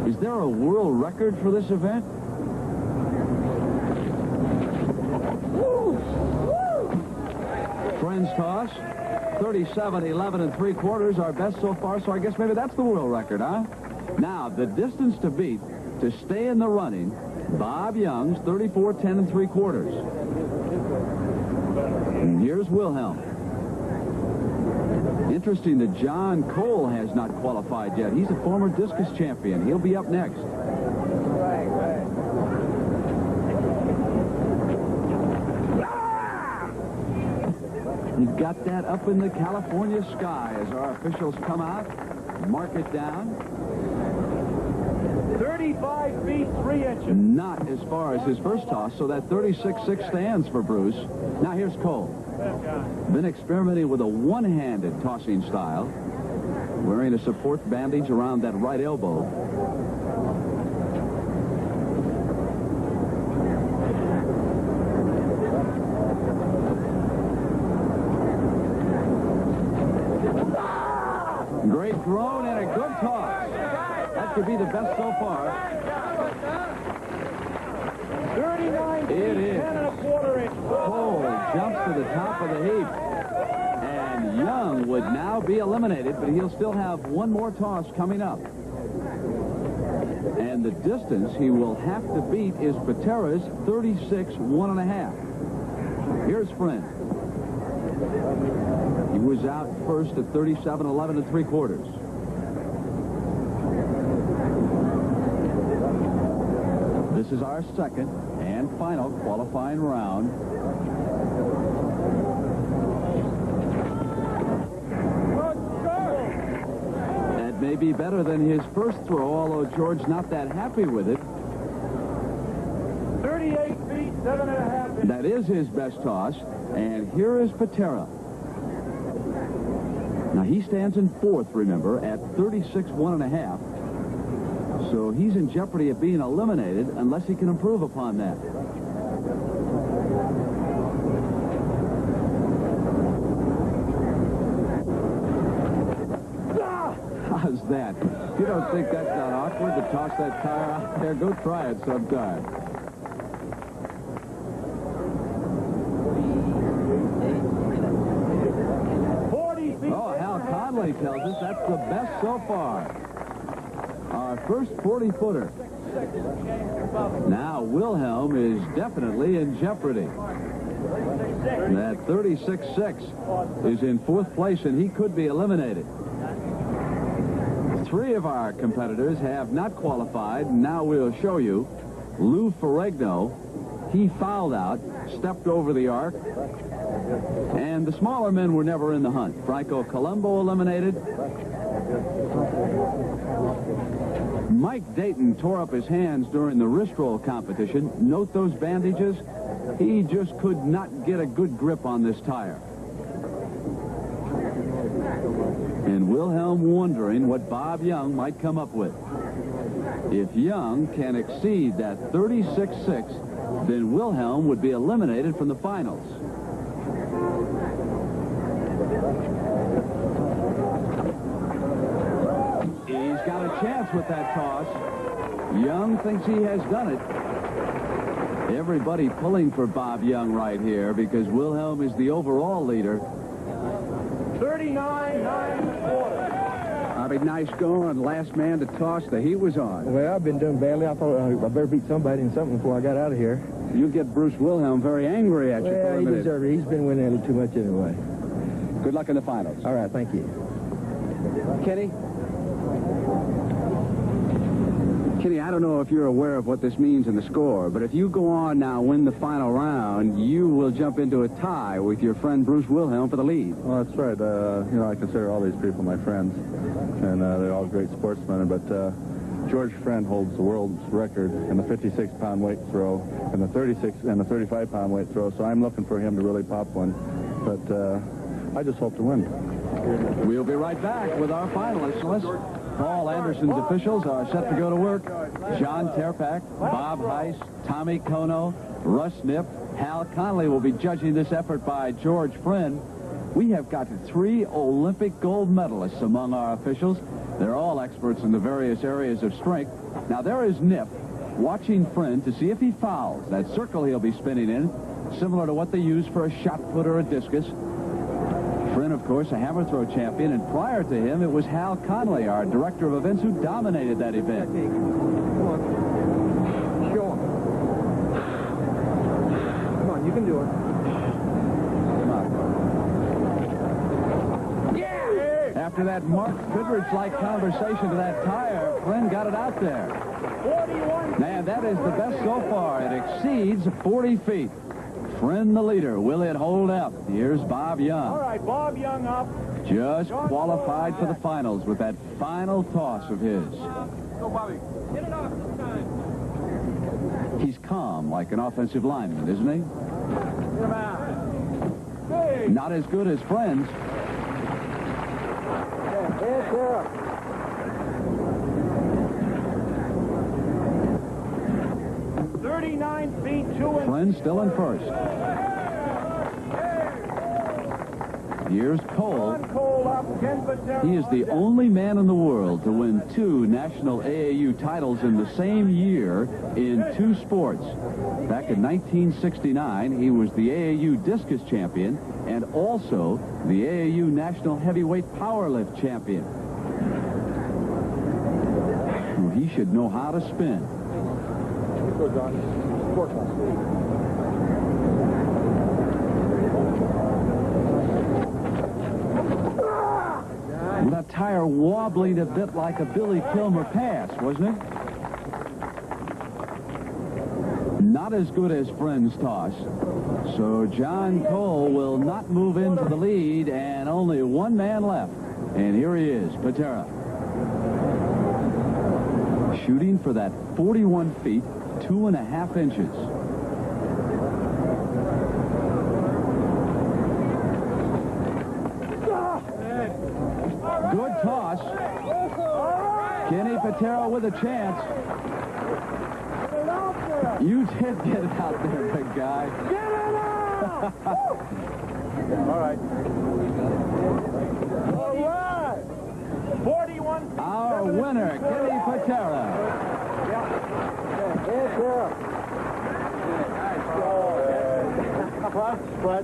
Is there a world record for this event? Friend's toss, 37-11 3/4, our best so far, so I guess maybe that's the world record, huh? Now, the distance to beat to stay in the running, Bob Young's 34-10 3/4. And here's Wilhelm. Interesting that John Cole has not qualified yet. He's a former discus champion. He'll be up next. He's got that up in the California sky as our officials come out, mark it down. 35 feet 3 inches. Not as far as his first toss, so that 36-6 stands for Bruce. Now here's Cole. Been experimenting with a one-handed tossing style, wearing a support bandage around that right elbow. Great thrown and a good toss. That could be the best so far. 39 feet, It is. 10 1/4 inches. Cole jumps to the top of the heap. And Young would now be eliminated, but he'll still have one more toss coming up. And the distance he will have to beat is Patera's 36 1.5. Here's Friend. He was out first at 37-11 3/4. This is our second and final qualifying round. That may be better than his first throw, although George not that happy with it. 38 feet 7.5 inches. That is his best toss. And here is Patera. Now, he stands in fourth, remember, at 36 1.5. So he's in jeopardy of being eliminated unless he can improve upon that. How's that? You don't think that's not awkward to toss that tire out there? Go try it sometime. Conley tells us that's the best so far. Our first 40-footer. Now Wilhelm is definitely in jeopardy. That 36-6 is in fourth place, and he could be eliminated. Three of our competitors have not qualified. Now we'll show you. Lou Ferrigno, he fouled out, stepped over the arc. And the smaller men were never in the hunt. Franco Colombo eliminated. Mike Dayton tore up his hands during the wrist roll competition. Note those bandages. He just could not get a good grip on this tire. And Wilhelm wondering what Bob Young might come up with. If Young can exceed that 36-6, then Wilhelm would be eliminated from the finals. He's got a chance with that toss. Young thinks he has done it. Everybody pulling for Bob Young right here because Wilhelm is the overall leader. 39 9/4. Bobby, nice going. Last man to toss. The heat was on. Well, I've been doing badly. I thought I better beat somebody in something before I got out of here. You get Bruce Wilhelm very angry at you for Well, a he minute. deserves it. He's been winning a little too much anyway. Good luck in the finals. All right, thank you. Kenny? Kenny, I don't know if you're aware of what this means in the score, but if you go on now, win the final round, you will jump into a tie with your friend Bruce Wilhelm for the lead. Well, that's right. You know, I consider all these people my friends, and they're all great sportsmen. But George Friend holds the world's record in the 56-pound weight throw and the 36 and the 35-pound weight throw. So I'm looking for him to really pop one. But I just hope to win. We'll be right back with our finalists. Paul Anderson's officials are set to go to work. John Terpak, Bob Heiss, Tommy Kono, Russ Nipp, Hal Conley will be judging this effort by George Friend. We have got 3 Olympic gold medalists among our officials. They're all experts in the various areas of strength. Now, there is Nip watching Friend to see if he fouls. That circle he'll be spinning in, similar to what they use for a shot put or a discus. Friend, of course, a hammer throw champion, and prior to him, it was Hal Conley, our director of events, who dominated that event. Come on. Show him. Come on, you can do it. After that Mark Goodrich-like conversation to that tire, Friend got it out there. 41. Man, that is the best so far. It exceeds 40 feet. Friend the leader. Will it hold up? Here's Bob Young. All right, Bob Young up. Just qualified for the finals with that final toss of his. Go, Bobby. Hit it off this time. He's calm like an offensive lineman, isn't he? Get him out. Hey. Not as good as Friend's. Head up. Friend still in first. Here's Cole. He is the only man in the world to win 2 national AAU titles in the same year in 2 sports. Back in 1969, he was the AAU discus champion and also the AAU national heavyweight powerlift champion. Well, he should know how to spin. Go, John. Well, that tire wobbling a bit like a Billy Kilmer pass, wasn't it? Not as good as Friend's toss. So John Cole will not move into the lead, and only one man left. And here he is, Patera. Shooting for that 41 feet, 2.5 inches. Good toss. Kenny Patera with a chance. You did get it out there, big guy. Get it out! All right. All right. 41. Our winner, Kenny Patera.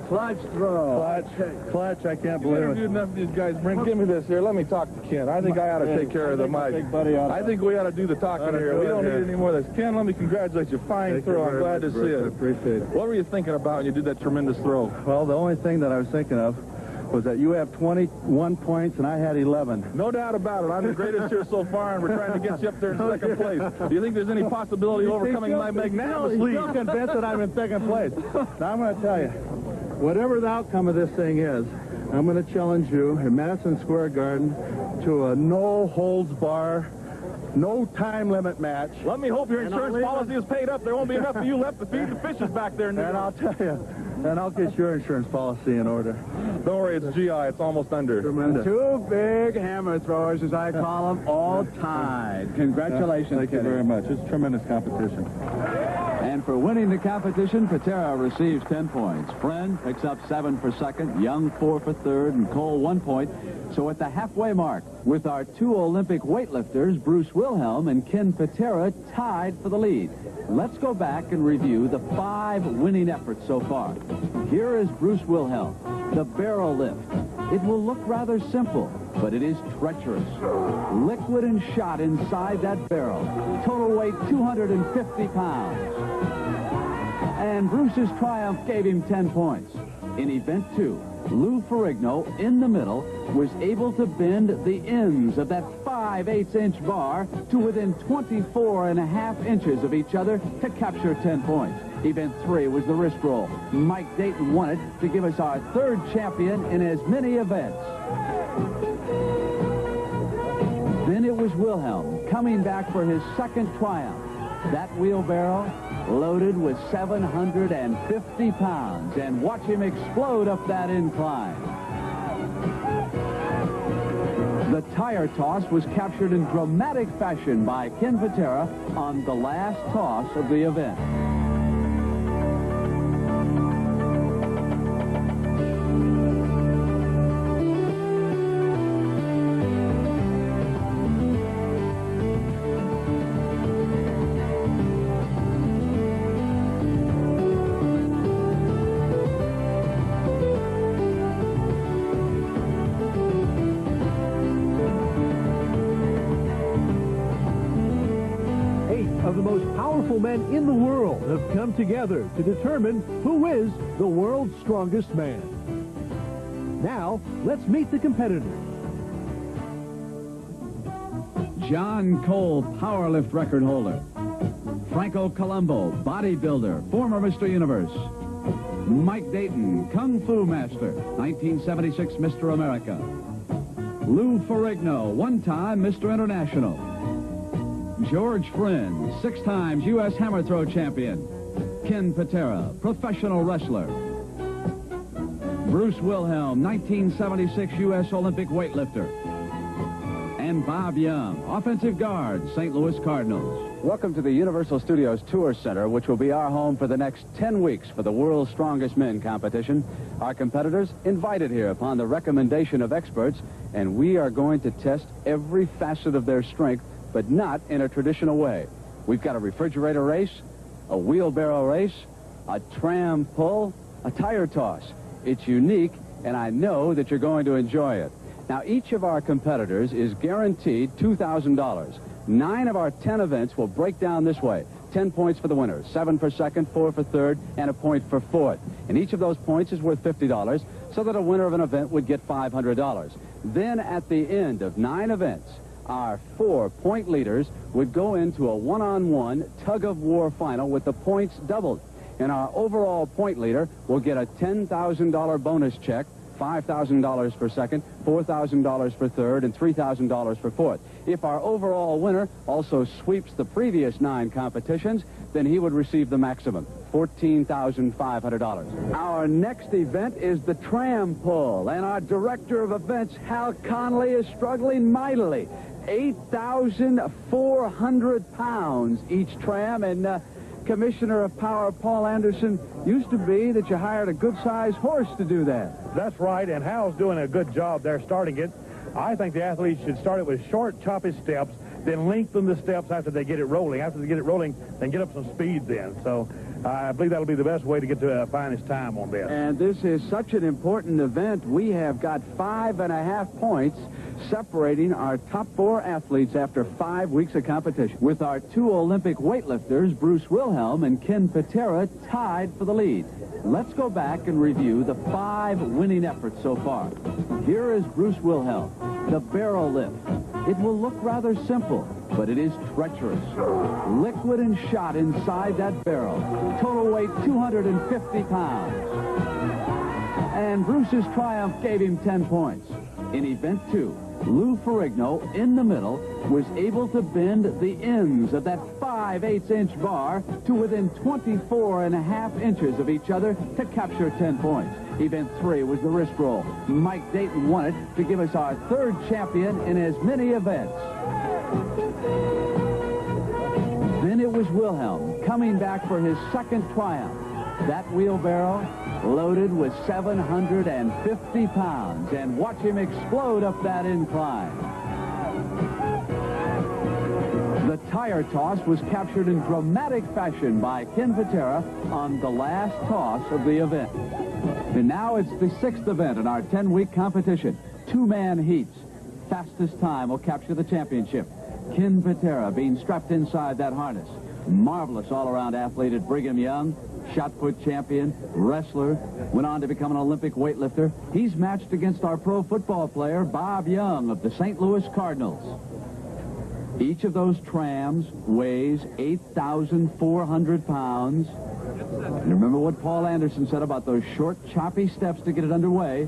Clutch throw. Clutch, I can't believe it. Good enough of these guys. Brent, give me this here. Let me talk to Ken. I think I ought to take care of the mic. I think we ought to do the talking here. We don't need any more of this. Ken, let me congratulate you. Fine throw. I'm glad to see it. Appreciate it. What were you thinking about when you did that tremendous throw? Well, the only thing that I was thinking of was that you have 21 points and I had 11. No doubt about it. I'm the greatest here so far, and we're trying to get you up there in second place. Do you think there's any possibility of overcoming my magnanimous lead? You're still convinced that I'm in second place. Now, I'm going to tell you, whatever the outcome of this thing is, I'm going to challenge you in Madison Square Garden to a no-holds-bar, no time limit match. Let me hope your insurance policy is paid up. There won't be enough of you left to feed the fishes back there. And I'll tell you, and I'll get your insurance policy in order. Don't worry, it's GI. It's almost under. Tremendous. 2 big hammer throwers, as I call them, all tied. Congratulations, Thank you very much. It's tremendous competition. And for winning the competition, Patera receives 10 points. Friend picks up 7 for second, Young 4 for third, and Cole 1 point. So at the halfway mark, with our 2 Olympic weightlifters, Bruce Wilhelm and Ken Patera, tied for the lead. Let's go back and review the 5 winning efforts so far. Here is Bruce Wilhelm, the barrel lift. It will look rather simple, but it is treacherous. Liquid and shot inside that barrel. Total weight 250 pounds. And Bruce's triumph gave him 10 points. In event 2, Lou Ferrigno, in the middle, was able to bend the ends of that 5/8-inch bar to within 24.5 inches of each other to capture 10 points. Event 3 was the wrist roll. Mike Dayton won it to give us our 3rd champion in as many events. Then it was Wilhelm coming back for his 2nd triumph. That wheelbarrow loaded with 750 pounds, and watch him explode up that incline. The tire toss was captured in dramatic fashion by Ken Patera on the last toss of the event. 8 of the most powerful men in the world have come together to determine who is the world's strongest man. Now, let's meet the competitors. John Cole, powerlift record holder. Franco Colombo, bodybuilder, former Mr. Universe. Mike Dayton, Kung Fu master, 1976 Mr. America. Lou Ferrigno, one-time Mr. International. George Friend, 6 times U.S. hammer throw champion. Ken Patera, professional wrestler. Bruce Wilhelm, 1976 U.S. Olympic weightlifter. And Bob Young, offensive guard, St. Louis Cardinals. Welcome to the Universal Studios Tour Center, which will be our home for the next 10 weeks for the World's Strongest Men competition. Our competitors invited here upon the recommendation of experts, and we are going to test every facet of their strength, but not in a traditional way. We've got a refrigerator race, a wheelbarrow race, a tram pull, a tire toss. It's unique, and I know that you're going to enjoy it. Now, each of our competitors is guaranteed $2,000. 9 of our 10 events will break down this way. 10 points for the winner, 7 for second, 4 for third, and a point for fourth. And each of those points is worth $50, so that a winner of an event would get $500. Then, at the end of 9 events, our 4 point leaders would go into a one-on-one tug-of-war final with the points doubled. And our overall point leader will get a $10,000 bonus check, $5,000 for second, $4,000 for third, and $3,000 for fourth. If our overall winner also sweeps the previous 9 competitions, then he would receive the maximum, $14,500. Our next event is the tram pull, and our director of events, Hal Conley, is struggling mightily. 8,400 pounds each tram, and Commissioner of Power Paul Anderson, used to be that you hired a good-sized horse to do that. That's right, and Hal's doing a good job there starting it. I think the athletes should start it with short, choppy steps, then lengthen the steps after they get it rolling. After they get it rolling, then get up some speed then. So I believe that'll be the best way to get to a finest time on this. And this is such an important event. We have got 5.5 points separating our top 4 athletes after 5 weeks of competition, with our 2 Olympic weightlifters, Bruce Wilhelm and Ken Patera, tied for the lead. Let's go back and review the 5 winning efforts so far. Here is Bruce Wilhelm, the barrel lift. It will look rather simple, but it is treacherous. Liquid and shot inside that barrel. Total weight 250 pounds. And Bruce's triumph gave him 10 points. In event 2, Lou Ferrigno, in the middle, was able to bend the ends of that 5/8-inch bar to within 24.5 inches of each other to capture 10 points. Event 3 was the wrist roll. Mike Dayton won it to give us our 3rd champion in as many events. Then it was Wilhelm coming back for his 2nd triumph. That wheelbarrow loaded with 750 pounds, and watch him explode up that incline. The tire toss was captured in dramatic fashion by Ken Patera on the last toss of the event. And now it's the 6th event in our 10-week competition. 2-man heats. Fastest time will capture the championship. Ken Patera being strapped inside that harness. Marvelous all-around athlete at Brigham Young. Shot put champion, wrestler, went on to become an Olympic weightlifter. He's matched against our pro football player, Bob Young of the St. Louis Cardinals. Each of those trams weighs 8,400 pounds. And remember what Paul Anderson said about those short, choppy steps to get it underway.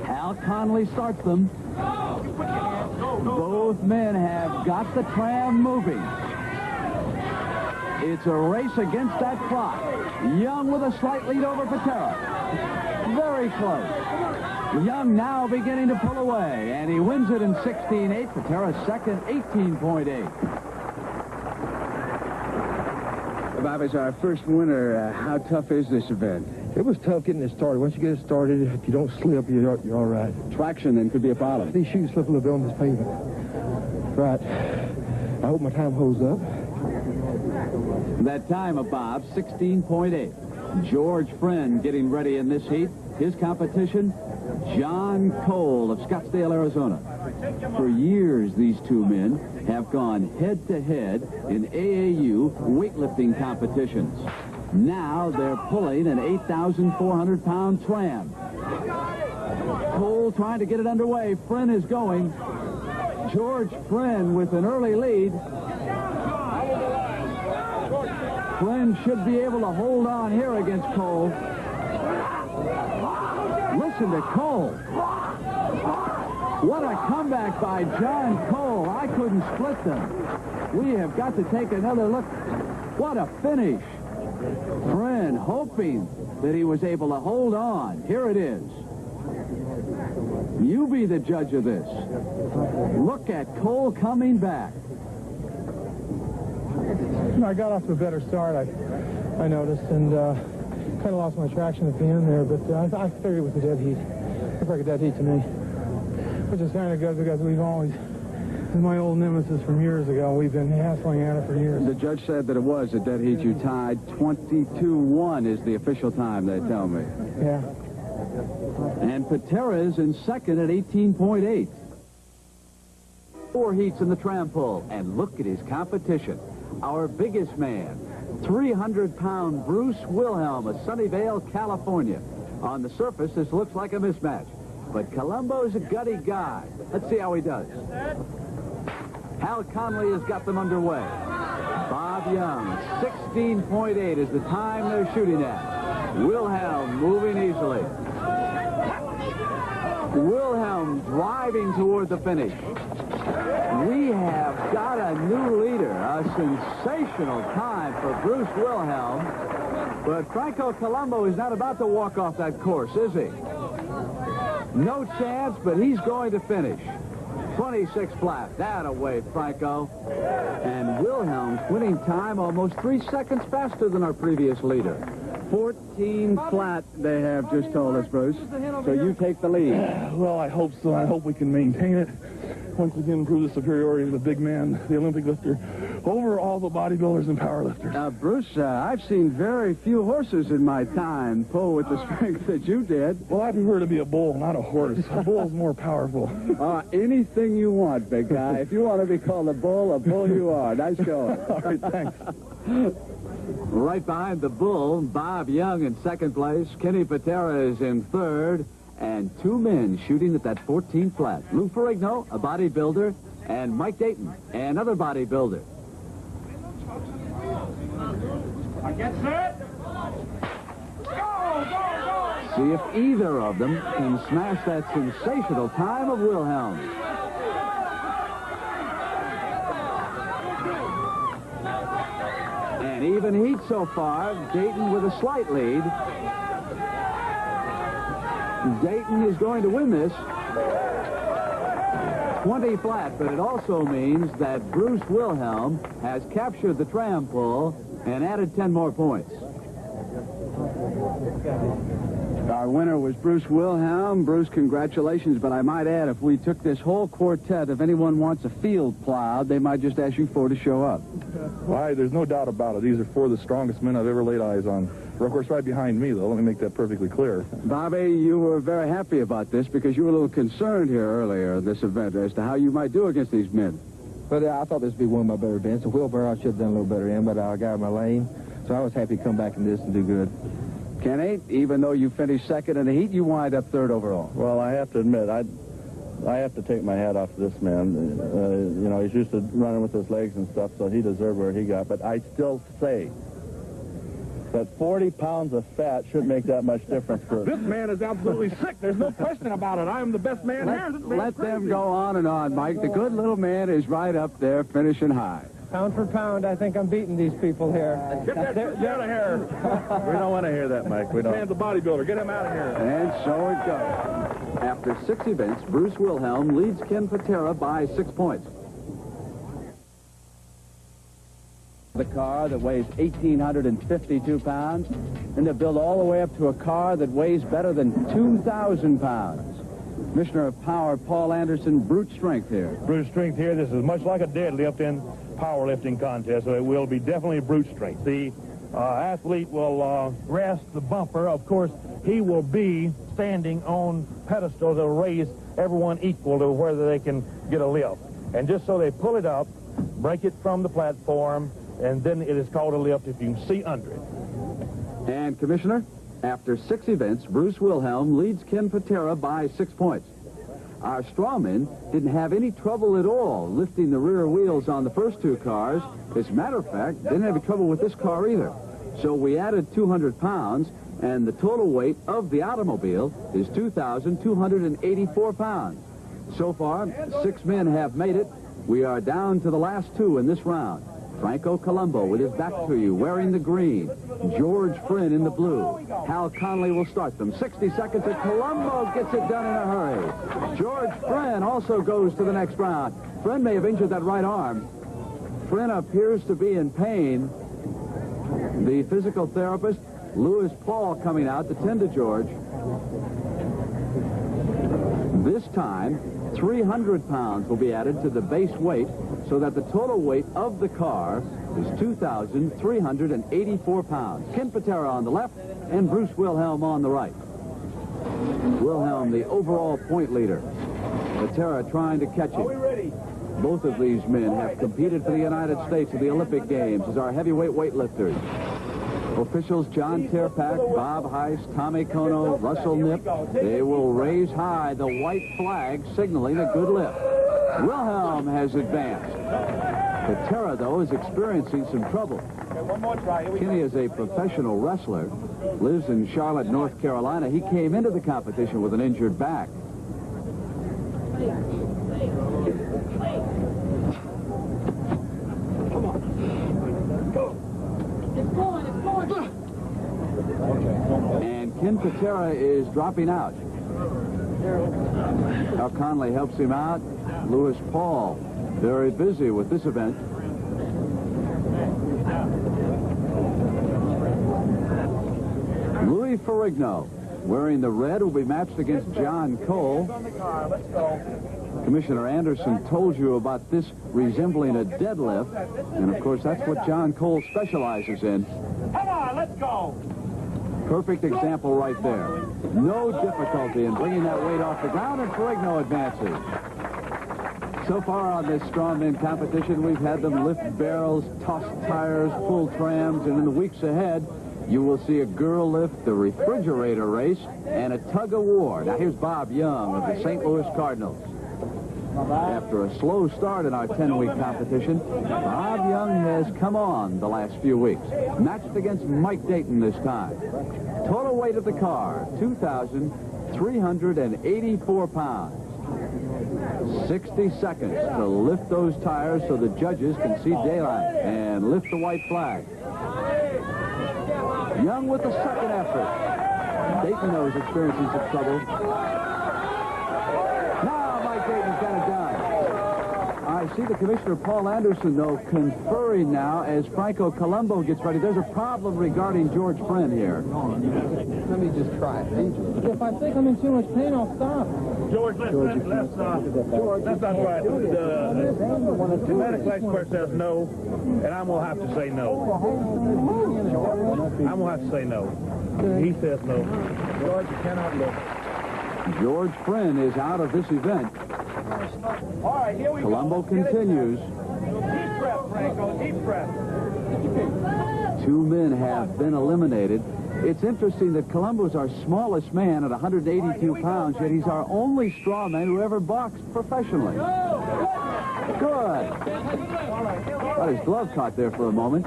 Hal Conley starts them. Both men have got the tram moving. It's a race against that clock. Young with a slight lead over Patera. Very close. Young now beginning to pull away, and he wins it in 16.8. Patera's second, 18.8. Bob, as our first winner, how tough is this event? It was tough getting it started. Once you get it started, if you don't slip, you're all right. Traction then could be a problem. These shoes slip a little bit on this pavement. Right. I hope my time holds up. That time of Bob, 16.8. George Friend getting ready in this heat. His competition, John Cole of Scottsdale, Arizona. For years, these two men have gone head-to-head in AAU weightlifting competitions. Now they're pulling an 8,400-pound tram. Cole trying to get it underway. Friend is going. George Friend with an early lead. Friend should be able to hold on here against Cole. Listen to Cole. What a comeback by John Cole. I couldn't split them. We have got to take another look. What a finish. Friend hoping that he was able to hold on. Here it is. You be the judge of this. Look at Cole coming back. I got off to a better start, I noticed, and kind of lost my traction at the end there, but I figured it was a dead heat. Looked like a dead heat to me, which is kind of good because we've always, my old nemesis from years ago, we've been hassling at it for years. The judge said that it was a dead heat. You tied 22-1 is the official time, they tell me. Yeah. And Patera's in second at 18.8. 4 heats in the tram pull, and look at his competition. Our biggest man, 300-pound Bruce Wilhelm of Sunnyvale, California. On the surface, this looks like a mismatch, but Colombo's a gutty guy. Let's see how he does. Hal Conley has got them underway. Bob Young, 16.8 is the time they're shooting at. Wilhelm moving easily. Wilhelm driving toward the finish. We have got a new leader, a sensational time for Bruce Wilhelm. But Franco Colombo is not about to walk off that course, is he? No chance, but he's going to finish. 26 flat. That away, Franco. And Wilhelm's winning time almost 3 seconds faster than our previous leader. 14 flat, they have just told us, Bruce. So you take the lead. Well, I hope so. I hope we can maintain it. Once again, prove the superiority of the big man, the Olympic lifter, over all the bodybuilders and powerlifters. Bruce, I've seen very few horses in my time pull with the strength that you did. Well, I prefer to be a bull, not a horse. A bull's more powerful. Anything you want, big guy. If you want to be called a bull you are. Nice going. All right, thanks. Right behind the bull, Bob Young in second place. Kenny Patera is in third. And 2 men shooting at that 14 flat. Lou Ferrigno, a bodybuilder, and Mike Dayton, another bodybuilder. Get set. Go, go, go. See if either of them can smash that sensational time of Wilhelm. An even heat so far. Dayton with a slight lead. Dayton is going to win this 20 flat, but it also means that Bruce Wilhelm has captured the tram pull and added 10 more points. Our winner was Bruce Wilhelm. Bruce, congratulations, but I might add, if we took this whole quartet, if anyone wants a field plowed, they might just ask you 4 to show up. Why, there's no doubt about it. These are 4 of the strongest men I've ever laid eyes on. Of course, right behind me, though. Let me make that perfectly clear. Bobby, you were very happy about this because you were a little concerned here earlier in this event as to how you might do against these men. But I thought this would be one of my better events. The wheelbarrow I should have done a little better in, but I got my lane. So I was happy to come back in this and do good. Kenny, even though you finished second in the heat, you wind up third overall. Well, I have to admit, I have to take my hat off to this man. You know, he's used to running with his legs and stuff, so he deserved where he got. But I still say that 40 pounds of fat shouldn't make that much difference for us. This man is absolutely sick. There's no question about it. I am the best man here. Let them go on and on, Mike. The good little man is right up there finishing high. Pound for pound, I think I'm beating these people here. Get out of here. We don't want to hear that, Mike. We This don't. man's a bodybuilder. Get him out of here. And so it goes. After 6 events, Bruce Wilhelm leads Ken Patera by 6 points. The car that weighs 1,852 pounds, and to build all the way up to a car that weighs better than 2,000 pounds. Commissioner of Power, Paul Anderson, brute strength here. Brute strength here. This is much like a deadlift in powerlifting contest, so it will be definitely brute strength. The athlete will rest the bumper. Of course, he will be standing on pedestals that will raise everyone equal to whether they can get a lift. And just so they pull it up, break it from the platform, and then it is called a lift if you can see under it. And, Commissioner, after 6 events, Bruce Wilhelm leads Ken Patera by 6 points. Our strawmen didn't have any trouble at all lifting the rear wheels on the first 2 cars. As a matter of fact, didn't have any trouble with this car either. So we added 200 pounds, and the total weight of the automobile is 2,284 pounds. So far, 6 men have made it. We are down to the last 2 in this round. Franco Colombo with his back to you, wearing the green. George Friend in the blue. Hal Conley will start them. 60 seconds, and Colombo gets it done in a hurry. George Friend also goes to the next round. Friend may have injured that right arm. Friend appears to be in pain. The physical therapist, Louis Paul, coming out to tend to George. This time, 300 pounds will be added to the base weight so that the total weight of the car is 2,384 pounds. Ken Patera on the left and Bruce Wilhelm on the right. Wilhelm, the overall point leader. Patera trying to catch it. Both of these men have competed for the United States at the Olympic Games as our heavyweight weightlifters. Officials John Terpak, Bob Heiss, Tommy Kono, Russell Nip, they will raise high the white flag signaling a good lift. Wilhelm has advanced. Patera, though, is experiencing some trouble. Kenny is a professional wrestler, lives in Charlotte, North Carolina. He came into the competition with an injured back. And Ken Patera is dropping out. Al Conley helps him out. Louis Paul, very busy with this event. Louis Ferrigno, wearing the red, will be matched against John Cole. Commissioner Anderson told you about this resembling a deadlift, and of course that's what John Cole specializes in. Come on, let's go. Perfect example right there. No difficulty in bringing that weight off the ground, and Ferrigno advances. So far on this strongman competition, we've had them lift barrels, toss tires, pull trams, and in the weeks ahead, you will see a girl lift, the refrigerator race, and a tug of war. Now here's Bob Young of the St. Louis Cardinals. After a slow start in our 10-week competition, Bob Young has come on the last few weeks. Matched against Mike Dayton this time. Total weight of the car, 2,384 pounds. 60 seconds to lift those tires so the judges can see daylight and lift the white flag. Young with the second effort. Dayton, though, is experiencing some trouble. Now Mike Dayton's got it done. I see the Commissioner Paul Anderson, though, conferring now as Franco Colombo gets ready. There's a problem regarding George Friend here. Let me just try it. If I think I'm in too much pain, I'll stop. George, George, that's not right. The medical expert says no, and I'm going to have to say no. I'm going to have to say no. He says no. George, you cannot look. George Friend is out of this event. All right, here we Colombo go. continues. Deep breath, Franco, deep breath. 2 men have been eliminated. It's interesting that Colombo's our smallest man at 182 pounds, yet he's our only strawman who ever boxed professionally. Good. Got his glove caught there for a moment.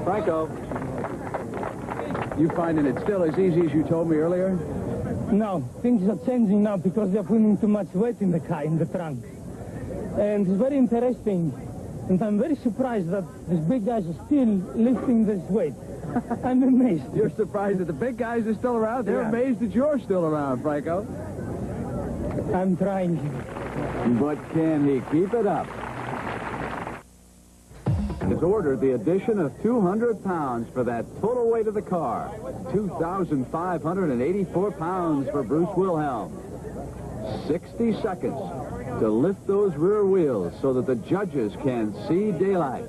Franco, you finding it still as easy as you told me earlier? No, things are changing now because they're putting too much weight in the car, in the trunk. And it's very interesting. And I'm very surprised that these big guys are still lifting this weight. I'm amazed. You're surprised that the big guys are still around? They're amazed that you're still around, Franco. I'm trying. But can he keep it up? Has ordered the addition of 200 pounds for that total weight of the car. 2,584 pounds for Bruce Wilhelm. 60 seconds to lift those rear wheels so that the judges can see daylight.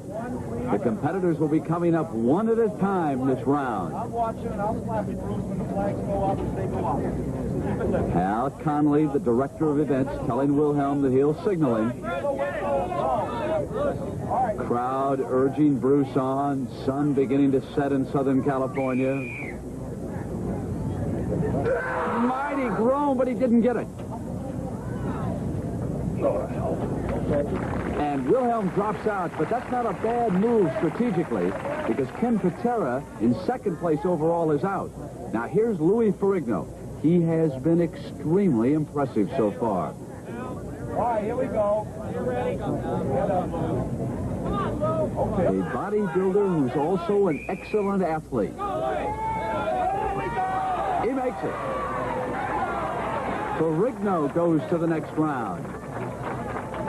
The competitors will be coming up one at a time this round. I'm watching and I'll slap you, Bruce, when the flags go up as they go up. Keep it there. Hal Conley, the director of events, telling Wilhelm that he'll signal him. Crowd urging Bruce on. Sun beginning to set in Southern California. Mighty groan, but he didn't get it. And Wilhelm drops out, but that's not a bad move strategically because Ken Patera, in second place overall, is out. Now here's Louis Ferrigno. He has been extremely impressive so far. All right, here we go. You ready? Get up. A bodybuilder who's also an excellent athlete. He makes it. Ferrigno goes to the next round.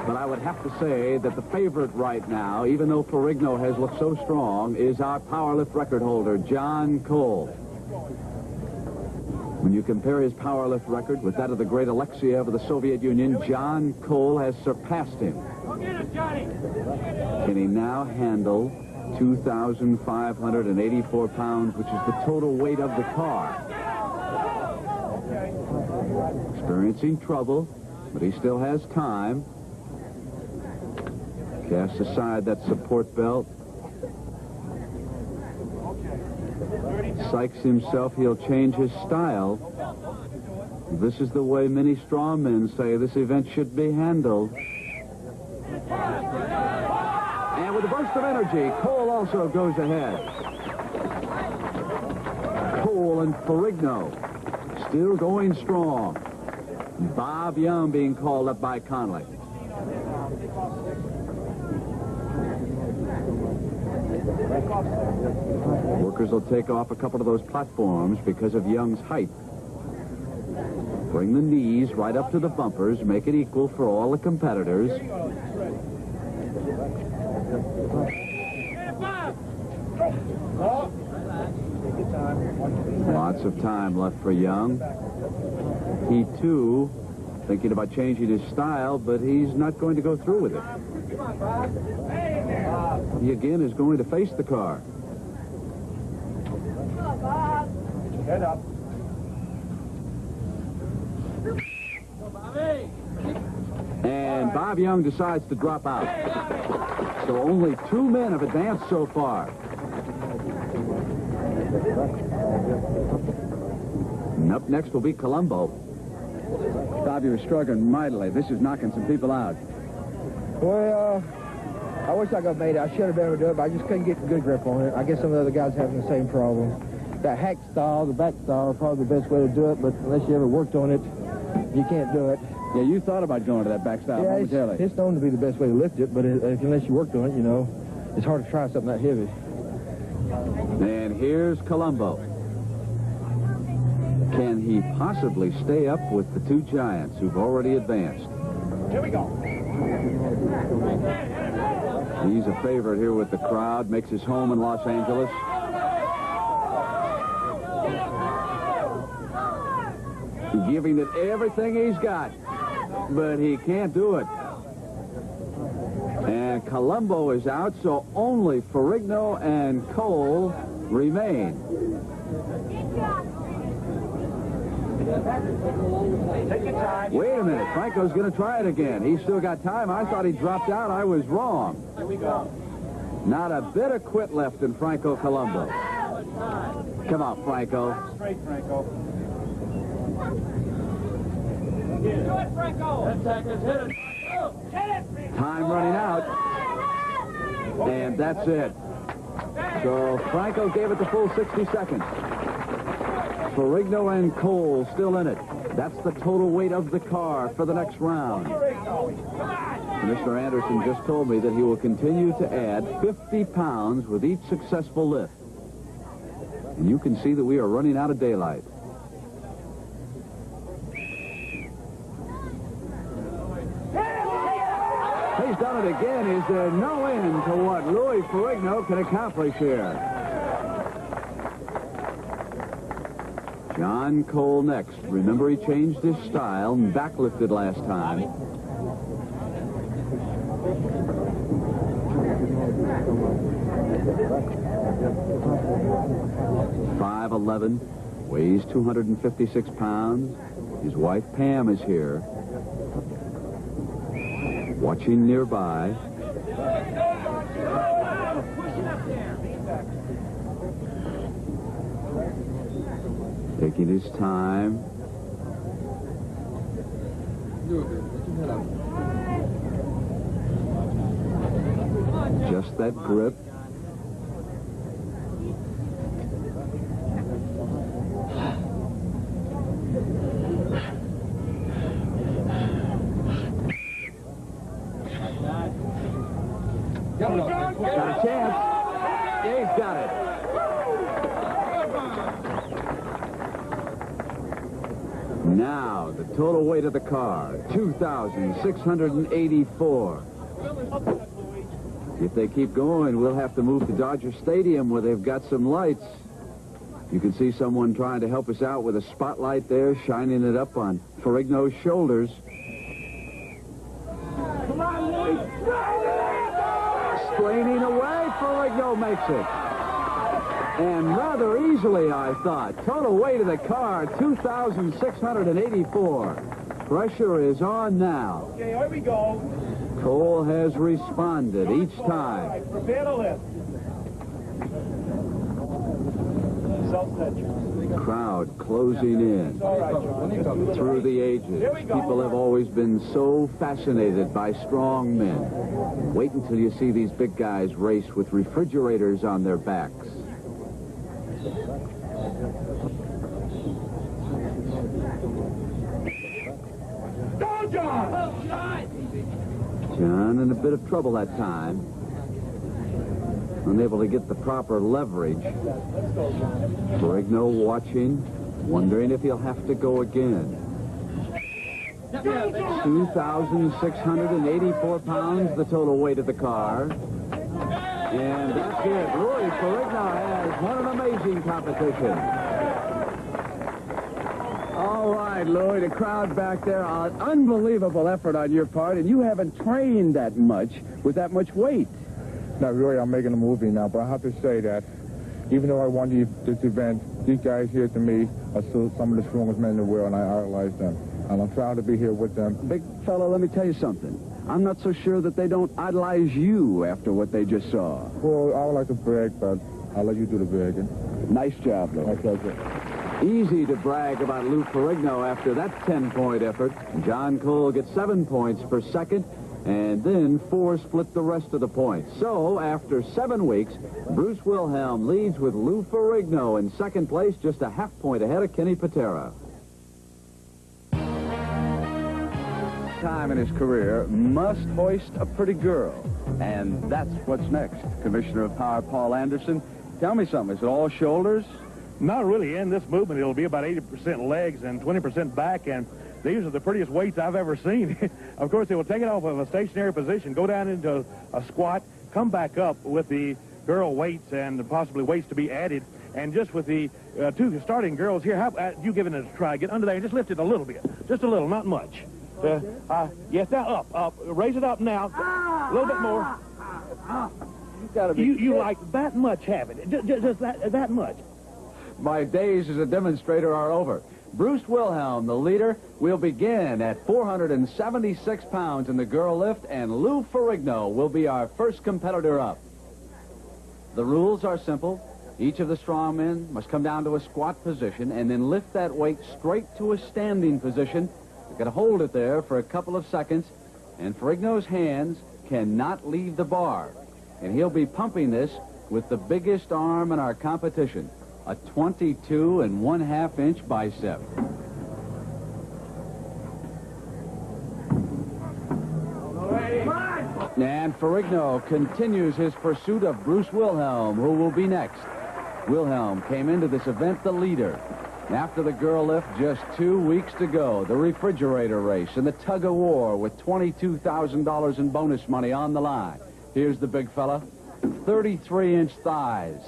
But I would have to say that the favorite right now, even though Ferrigno has looked so strong, is our powerlift record holder, John Cole. When you compare his powerlift record with that of the great Alexiev of the Soviet Union, John Cole has surpassed him. Can he now handle 2,584 pounds, which is the total weight of the car? Experiencing trouble, but he still has time. Casts aside that support belt. Psychs himself he'll change his style. This is the way many strongmen say this event should be handled. And with a burst of energy, Cole also goes ahead. Cole and Ferrigno still going strong. Bob Young being called up by Conley. Workers will take off a couple of those platforms because of Young's height. Bring the knees right up to the bumpers, make it equal for all the competitors. Lots of time left for Young. He, too, thinking about changing his style, but he's not going to go through with it. He again is going to face the car. Head up. And Bob Young decides to drop out. So only 2 men have advanced so far. And up next will be Colombo. Bob, you were struggling mightily. This is knocking some people out. Well, I wish I could have made it. I should have been able to do it, but I just couldn't get a good grip on it. I guess some of the other guys are having the same problem. That hack style, the back style, are probably the best way to do it, but unless you ever worked on it, you can't do it. Yeah, you thought about going to that back style momentarily. It's known to be the best way to lift it, but unless you worked on it, you know, it's hard to try something that heavy. And here's Colombo. Can he possibly stay up with the two giants who've already advanced? Here we go. He's a favorite here with the crowd, makes his home in Los Angeles. Giving it everything he's got, but he can't do it. And Colombo is out, so only Ferrigno and Cole remain. Take your time. Wait a minute, Franco's going to try it again. He's still got time. I thought he dropped out. I was wrong. Here we go. Not a bit of quit left in Franco Colombo. Come on, Franco. Straight, Franco. Do it, Franco. 10 seconds. Hit it. Get it. Time running out. And that's it. So Franco gave it the full 60 seconds. Ferrigno and Cole still in it. That's the total weight of the car for the next round. Commissioner Anderson just told me that he will continue to add 50 pounds with each successful lift. And you can see that we are running out of daylight. He's done it again. Is there no end to what Louis Ferrigno can accomplish here? John Cole next. Remember, he changed his style and backlifted last time. 5'11", weighs 256 pounds. His wife Pam is here, watching nearby. Taking his time. Just that grip. Got a chance. Yeah, he's got it. Now, the total weight of the car, 2,684. If they keep going, we'll have to move to Dodger Stadium where they've got some lights. You can see someone trying to help us out with a spotlight there, shining it up on Ferrigno's shoulders. Straining away, Ferrigno makes it. And rather easily, I thought. Total weight of the car, 2,684. Pressure is on now. Okay, here we go. Cole has responded each time. Prepare to lift. Crowd closing in. Through the ages, people have always been so fascinated by strong men. Wait until you see these big guys race with refrigerators on their backs. John in a bit of trouble that time. Unable to get the proper leverage. Ferrigno watching, wondering if he'll have to go again. 2,684 pounds, the total weight of the car. And that's it. Louis Ferrigno has won an amazing competition. All right, Louis, the crowd back there, an unbelievable effort on your part, and you haven't trained that much with that much weight. Not really. I'm making a movie now, but I have to say that even though I won this event, these guys here to me are still some of the strongest men in the world, and I idolize them. And I'm proud to be here with them. Big fella, let me tell you something. I'm not so sure that they don't idolize you after what they just saw. Well, I would like to brag, but I'll let you do the bragging. Nice job, Lou. My pleasure. Easy to brag about Lou Ferrigno after that 10-point effort. John Cole gets 7 points per second, and then 4 split the rest of the points. So, after 7 weeks, Bruce Wilhelm leads with Lou Ferrigno in second place, just a half point ahead of Kenny Patera. Time in his career must hoist a pretty girl, and that's what's next. Commissioner of Power Paul Anderson, tell me something. Is it all shoulders? Not really. In this movement, it'll be about 80% legs and 20% back, and these are the prettiest weights I've ever seen. Of course, they will take it off of a stationary position, go down into a squat, come back up with the girl weights and possibly weights to be added. And just with the two starting girls here, how about you giving it a try? Get under there and just lift it a little bit. Just a little, not much. Yes, now up. Raise it up now. A little bit more. You gotta be you like that much having it. Just that much. My days as a demonstrator are over. Bruce Wilhelm, the leader, will begin at 476 pounds in the girl lift, and Lou Ferrigno will be our first competitor up. The rules are simple. Each of the strong men must come down to a squat position and then lift that weight straight to a standing position. You've got to hold it there for a couple of seconds, and Ferrigno's hands cannot leave the bar. And he'll be pumping this with the biggest arm in our competition, a 22 1/2 inch bicep. And Ferrigno continues his pursuit of Bruce Wilhelm, who will be next. Wilhelm came into this event the leader. After the girl lift, just 2 weeks to go. The refrigerator race and the tug-of-war with $22,000 in bonus money on the line. Here's the big fella, 33-inch thighs.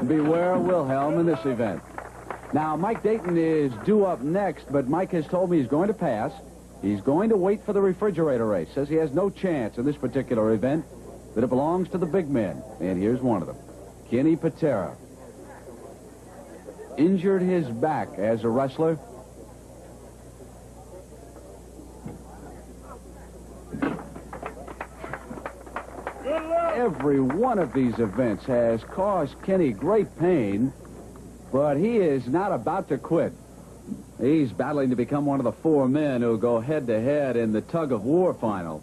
Beware Wilhelm in this event. Now, Mike Dayton is due up next, but Mike has told me he's going to pass. He's going to wait for the refrigerator race. Says he has no chance in this particular event. that it belongs to the big men. And here's one of them, Kenny Patera. Injured his back as a wrestler. Every one of these events has caused Kenny great pain, but he is not about to quit. He's battling to become one of the 4 men who go head-to-head in the tug-of-war final.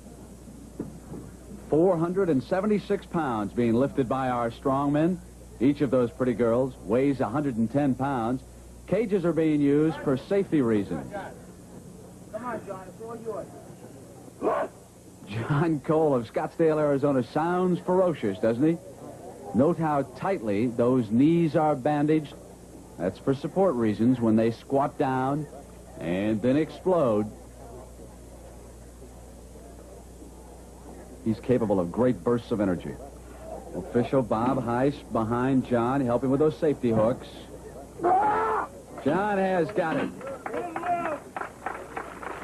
476 pounds being lifted by our strongmen. Each of those pretty girls weighs 110 pounds. Cages are being used for safety reasons. Come on, John, it's all yours. John Cole of Scottsdale, Arizona sounds ferocious, doesn't he? Note how tightly those knees are bandaged. That's for support reasons when they squat down and then explode. He's capable of great bursts of energy. Official Bob Heiss behind John, helping with those safety hooks. John has got it.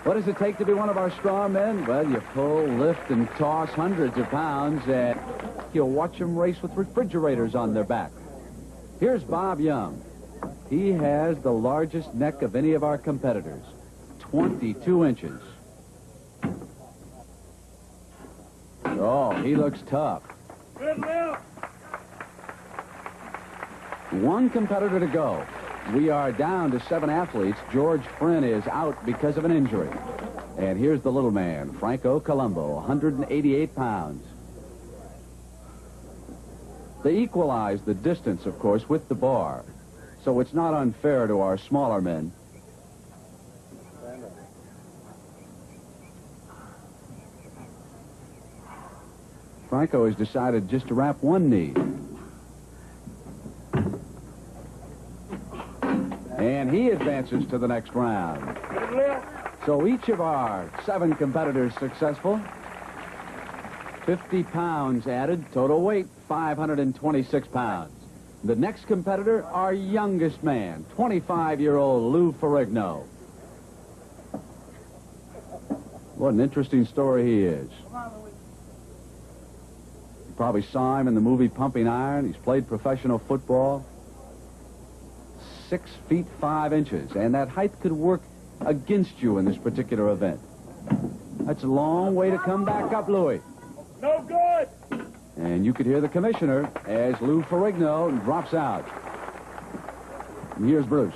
What does it take to be one of our strong men? Well, you pull, lift, and toss hundreds of pounds, and you'll watch them race with refrigerators on their back. Here's Bob Young. He has the largest neck of any of our competitors, 22 inches. Oh, he looks tough. One competitor to go. We are down to 7 athletes. George Friend is out because of an injury. And here's the little man, Franco Colombo, 188 pounds. They equalize the distance, of course, with the bar. So it's not unfair to our smaller men. Franco has decided just to wrap one knee. And he advances to the next round. So each of our 7 competitors successful. 50 pounds added, total weight 526 pounds. The next competitor, our youngest man, 25-year-old Lou Ferrigno. What an interesting story he is. You probably saw him in the movie Pumping Iron. He's played professional football. 6 feet 5 inches, and that height could work against you in this particular event. That's a long way to come back up, Louis. No good! And you could hear the commissioner as Lou Ferrigno drops out. And here's Bruce.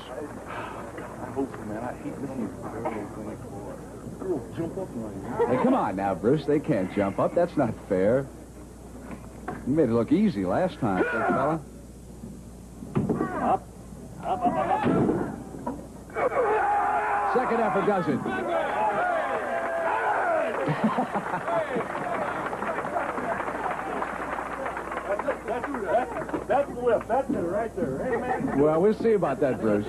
Hey, come on now, Bruce. They can't jump up. That's not fair. You made it look easy last time, big fella. Up. Up, up, up, up. Second effort does it. That's the lift. That's it right there. Hey, man. Well, we'll see about that, Bruce.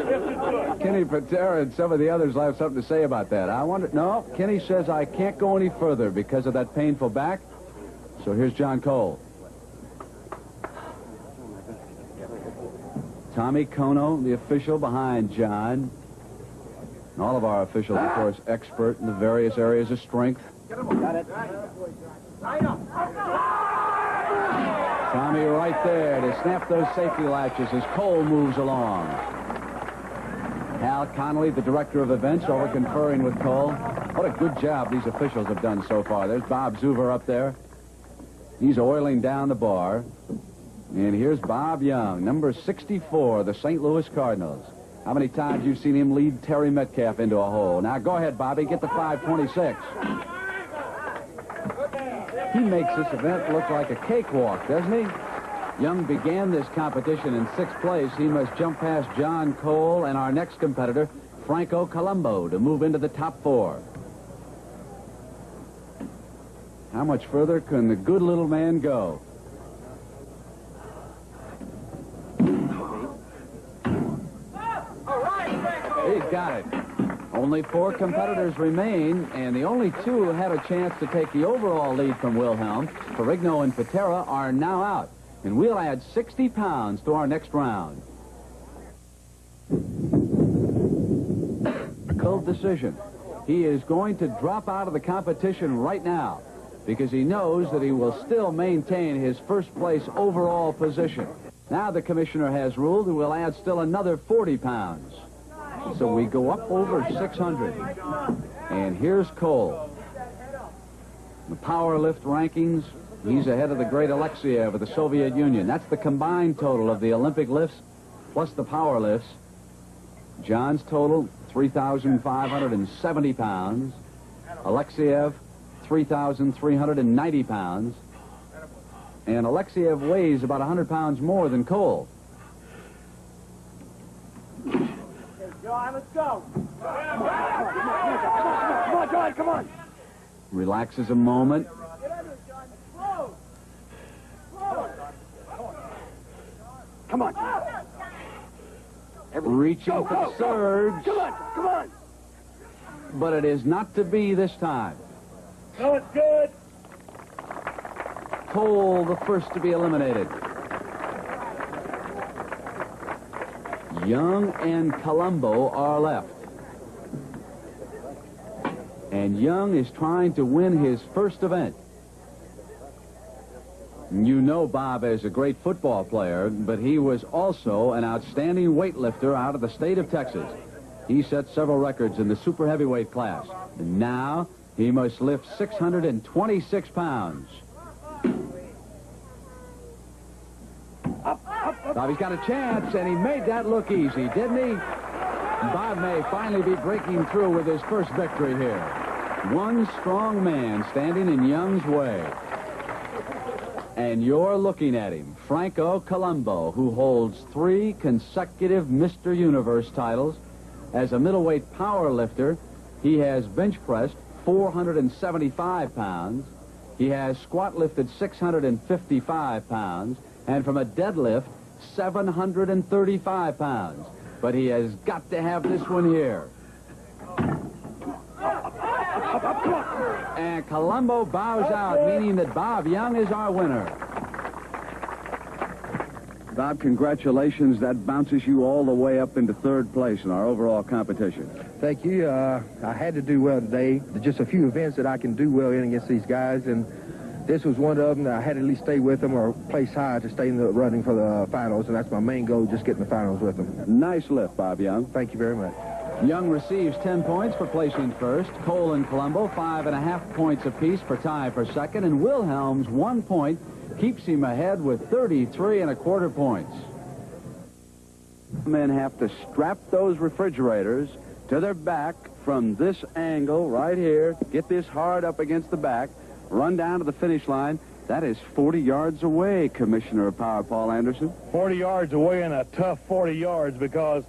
Kenny Patera and some of the others will have something to say about that. I wonder. No, Kenny says I can't go any further because of that painful back. So here's John Cole. Tommy Kono, the official behind John. And all of our officials, of course, expert in the various areas of strength. Got it. Tommy right there to snap those safety latches as Cole moves along. Hal Connolly, the director of events, over conferring with Cole. What a good job these officials have done so far. There's Bob Zuver up there. He's oiling down the bar. And here's Bob Young, number 64, the St. Louis Cardinals. How many times you've seen him lead Terry Metcalf into a hole? Now go ahead, Bobby, get the 526. He makes this event look like a cakewalk, doesn't he? Young began this competition in 6th place. He must jump past John Cole and our next competitor, Franco Colombo, to move into the top 4. How much further can the good little man go? He's got it. Only 4 competitors remain, and the only 2 who had a chance to take the overall lead from Wilhelm, Ferrigno and Patera, are now out. And we'll add 60 pounds to our next round. Decision. He is going to drop out of the competition right now. because he knows that he will still maintain his first-place overall position. Now the commissioner has ruled that we'll add still another 40 pounds. So we go up over 600. And here's Cole. The power lift rankings, he's ahead of the great Alexiev of the Soviet Union. That's the combined total of the Olympic lifts plus the power lifts. John's total, 3,570 pounds. Alexiev, 3,390 pounds. And Alexiev weighs about 100 pounds more than Cole. John, let's go. Come on, John, come on. Relaxes a moment. Get under it, John. Slow. Slow. Come on. Reaching for the surge. Come on, come on. But it is not to be this time. No, it's good. Cole, the first to be eliminated. Young and Colombo are left. And Young is trying to win his first event. You know Bob is a great football player, but he was also an outstanding weightlifter out of the state of Texas. He set several records in the super heavyweight class. And now he must lift 626 pounds. Bobby's got a chance, and he made that look easy, didn't he? Bob may finally be breaking through with his first victory here. One strong man standing in Young's way. And you're looking at him, Franco Colombo, who holds 3 consecutive Mr. Universe titles. As a middleweight power lifter, he has bench pressed 475 pounds. He has squat lifted 655 pounds. And from a deadlift, 735 pounds. But he has got to have this one here. And Colombo bows out, meaning that Bob Young is our winner. Bob, congratulations. That bounces you all the way up into 3rd place in our overall competition. Thank you. I had to do well today. There's just a few events that I can do well in against these guys, and this was one of them that I had to at least stay with them or place high to stay in the running for the finals, and that's my main goal, just getting the finals with them. Nice lift, Bob Young. Thank you very much. Young receives 10 points for placing first. Cole and Colombo, 5.5 points apiece for tie for second, and Wilhelm's 1 point keeps him ahead with 33.25 points. Men have to strap those refrigerators to their back from this angle right here, get this hard up against the back, run down to the finish line. That is 40 yards away, Commissioner of Power Paul Anderson. 40 yards away, and a tough 40 yards because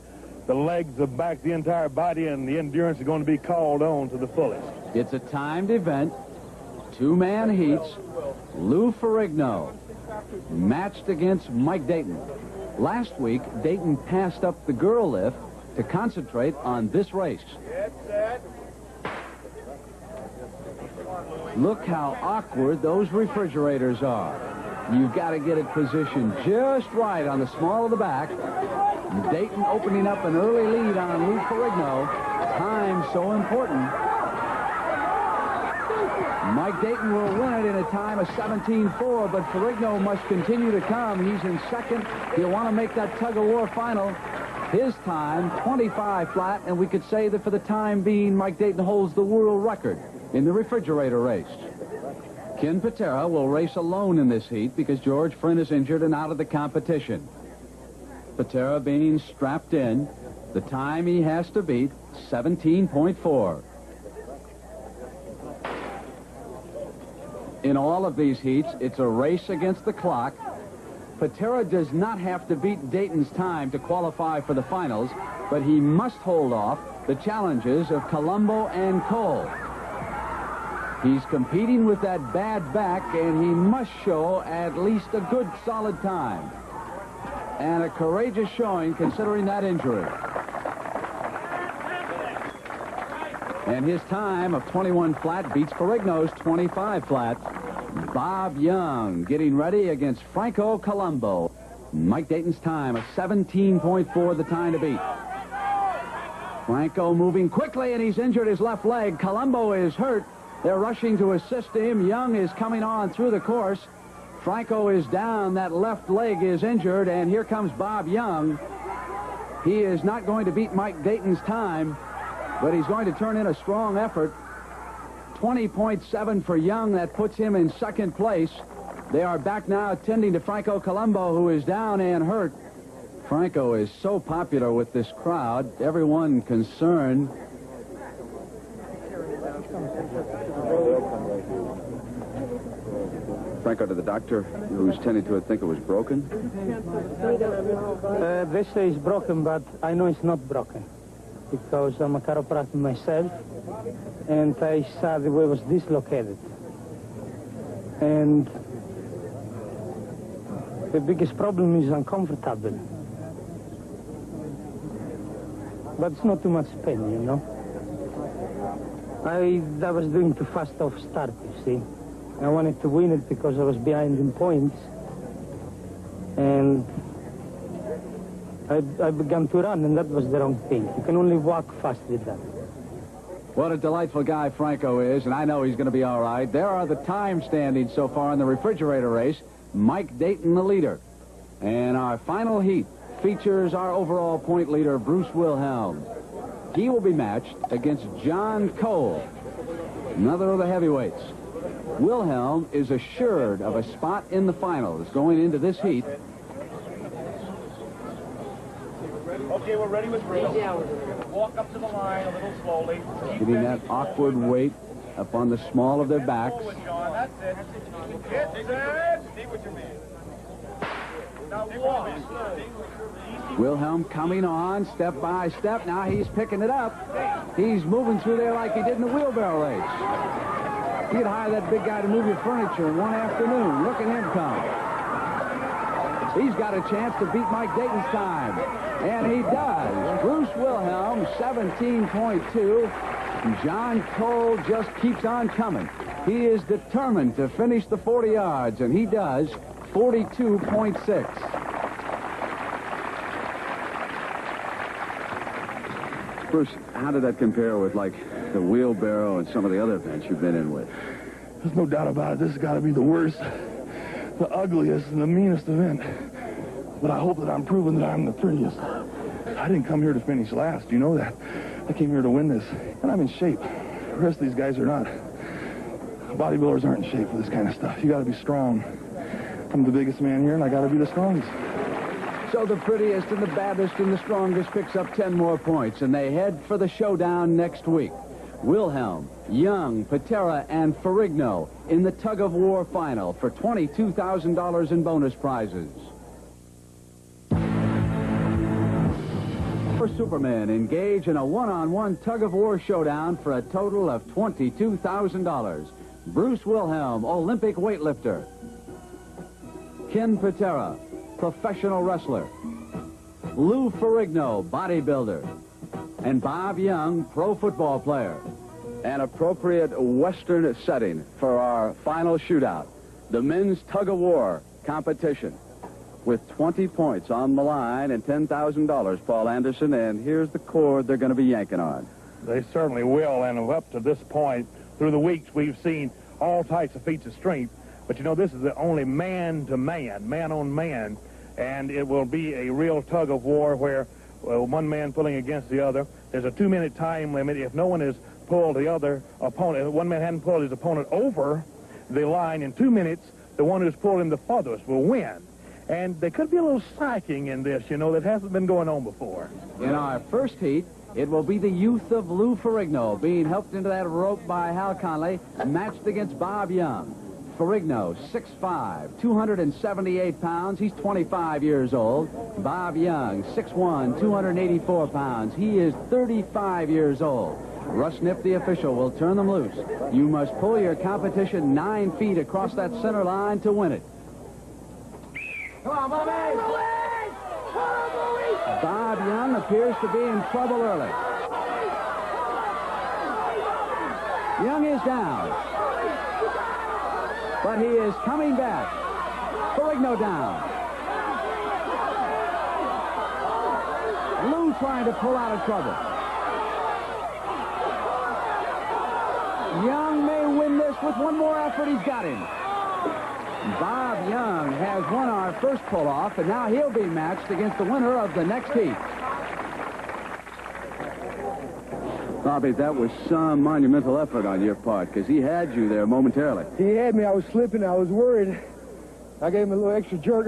the legs, the back, the entire body, and the endurance are going to be called on to the fullest. It's a timed event. 2-man heats. Lou Ferrigno matched against Mike Dayton. Last week, Dayton passed up the girl lift to concentrate on this race. Look how awkward those refrigerators are. You've got to get it positioned just right on the small of the back. Dayton opening up an early lead on Lou Ferrigno. Time so important. Mike Dayton will win it in a time of 17-4, but Ferrigno must continue to come. He's in second. He'll want to make that tug-of-war final. His time, 25 flat, and we could say that for the time being, Mike Dayton holds the world record in the refrigerator race. Ken Patera will race alone in this heat because George Friend is injured and out of the competition. Patera being strapped in. The time he has to beat, 17.4. In all of these heats, it's a race against the clock. Patera does not have to beat Dayton's time to qualify for the finals, but he must hold off the challenges of Colombo and Cole. He's competing with that bad back, and he must show at least a good, solid time. And a courageous showing considering that injury. And his time of 21 flat beats Ferrigno's 25 flat. Bob Young getting ready against Franco Colombo. Mike Dayton's time of 17.4, the time to beat. Franco moving quickly, and he's injured his left leg. Colombo is hurt. They're rushing to assist him. Young is coming on through the course. Franco is down. That left leg is injured, and here comes Bob Young. He is not going to beat Mike Dayton's time, but he's going to turn in a strong effort. 20.7 for Young. That puts him in second place. They are back now attending to Franco Colombo, who is down and hurt. Franco is so popular with this crowd. Everyone concerned. Franco, to the doctor who's tending to it, think it was broken? They say it's broken, but I know it's not broken because I'm a chiropractor myself, and I saw the way it was dislocated. And the biggest problem is uncomfortable. But it's not too much pain, you know. I was doing too fast off start, you see. I wanted to win it because I was behind in points. And I began to run, and that was the wrong thing. You can only walk fast with that. What a delightful guy Franco is, and I know he's going to be all right. There are the time standings so far in the refrigerator race. Mike Dayton, the leader. And our final heat features our overall point leader, Bruce Wilhelm. He will be matched against John Cole, another of the heavyweights. Wilhelm is assured of a spot in the finals going into this heat. Okay, we're ready with Bruce. Walk up to the line a little slowly. Getting that awkward weight up on the small of their backs. That's it. Get set. See what you mean. Now walk. Wilhelm coming on step by step. Now he's picking it up. He's moving through there like he did in the wheelbarrow race. You'd hire that big guy to move your furniture in one afternoon. Look at him come. He's got a chance to beat Mike Dayton's time. And he does. Bruce Wilhelm, 17.2. John Cole just keeps on coming. He is determined to finish the 40 yards, and he does. 42.6. Bruce, how did that compare with, like, the wheelbarrow and some of the other events you've been in with? There's no doubt about it. This has got to be the worst, the ugliest, and the meanest event. But I hope that I'm proving that I'm the prettiest. I didn't come here to finish last. You know that. I came here to win this. And I'm in shape. The rest of these guys are not. Bodybuilders aren't in shape for this kind of stuff. You got to be strong. I'm the biggest man here, and I got to be the strongest. So the prettiest and the baddest and the strongest picks up 10 more points, and they head for the showdown next week. Wilhelm, Young, Patera, and Ferrigno in the tug-of-war final for $22,000 in bonus prizes. For Superman, engage in a one-on-one tug-of-war showdown for a total of $22,000. Bruce Wilhelm, Olympic weightlifter. Ken Patera, professional wrestler. Lou Ferrigno, bodybuilder. And Bob Young, pro football player. An appropriate Western setting for our final shootout, the men's tug-of-war competition. With 20 points on the line and $10,000, Paul Anderson, and here's the cord they're going to be yanking on. They certainly will, and up to this point, through the weeks, we've seen all types of feats of strength. But, you know, this is the only man-to-man, man-on-man, and it will be a real tug-of-war where one man pulling against the other. There's a 2-minute time limit. If no one has pulled the other opponent, if one man hadn't pulled his opponent over the line in 2 minutes, the one who's pulled him the farthest will win. And there could be a little psyching in this, you know, that hasn't been going on before. In our first heat, it will be the youth of Lou Ferrigno being helped into that rope by Hal Conley, matched against Bob Young. Ferrigno, 6'5", 278 pounds. He's 25 years old. Bob Young, 6'1", 284 pounds. He is 35 years old. Russ Nipp, the official, will turn them loose. You must pull your competition 9 feet across that center line to win it. Come on, Bobby! Bob Young appears to be in trouble early. Young is down. But he is coming back. Ferrigno down. Lou trying to pull out of trouble. Young may with one more effort, he's got him. Bob Young has won our first pull-off, and now he'll be matched against the winner of the next heat. Bobby, that was some monumental effort on your part, because he had you there momentarily. He had me. I was slipping. I was worried. I gave him a little extra jerk.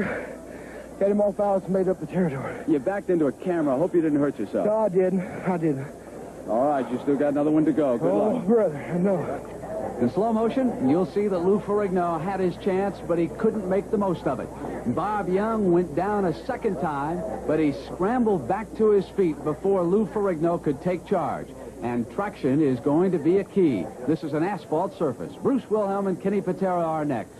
Got him off balance and made up the territory. You backed into a camera. I hope you didn't hurt yourself. No, I didn't. I didn't. All right, you still got another one to go. Good luck. Oh, brother, I know. In slow motion, you'll see that Lou Ferrigno had his chance, but he couldn't make the most of it. Bob Young went down a second time, but he scrambled back to his feet before Lou Ferrigno could take charge. And traction is going to be a key. This is an asphalt surface. Bruce Wilhelm and Kenny Patera are next.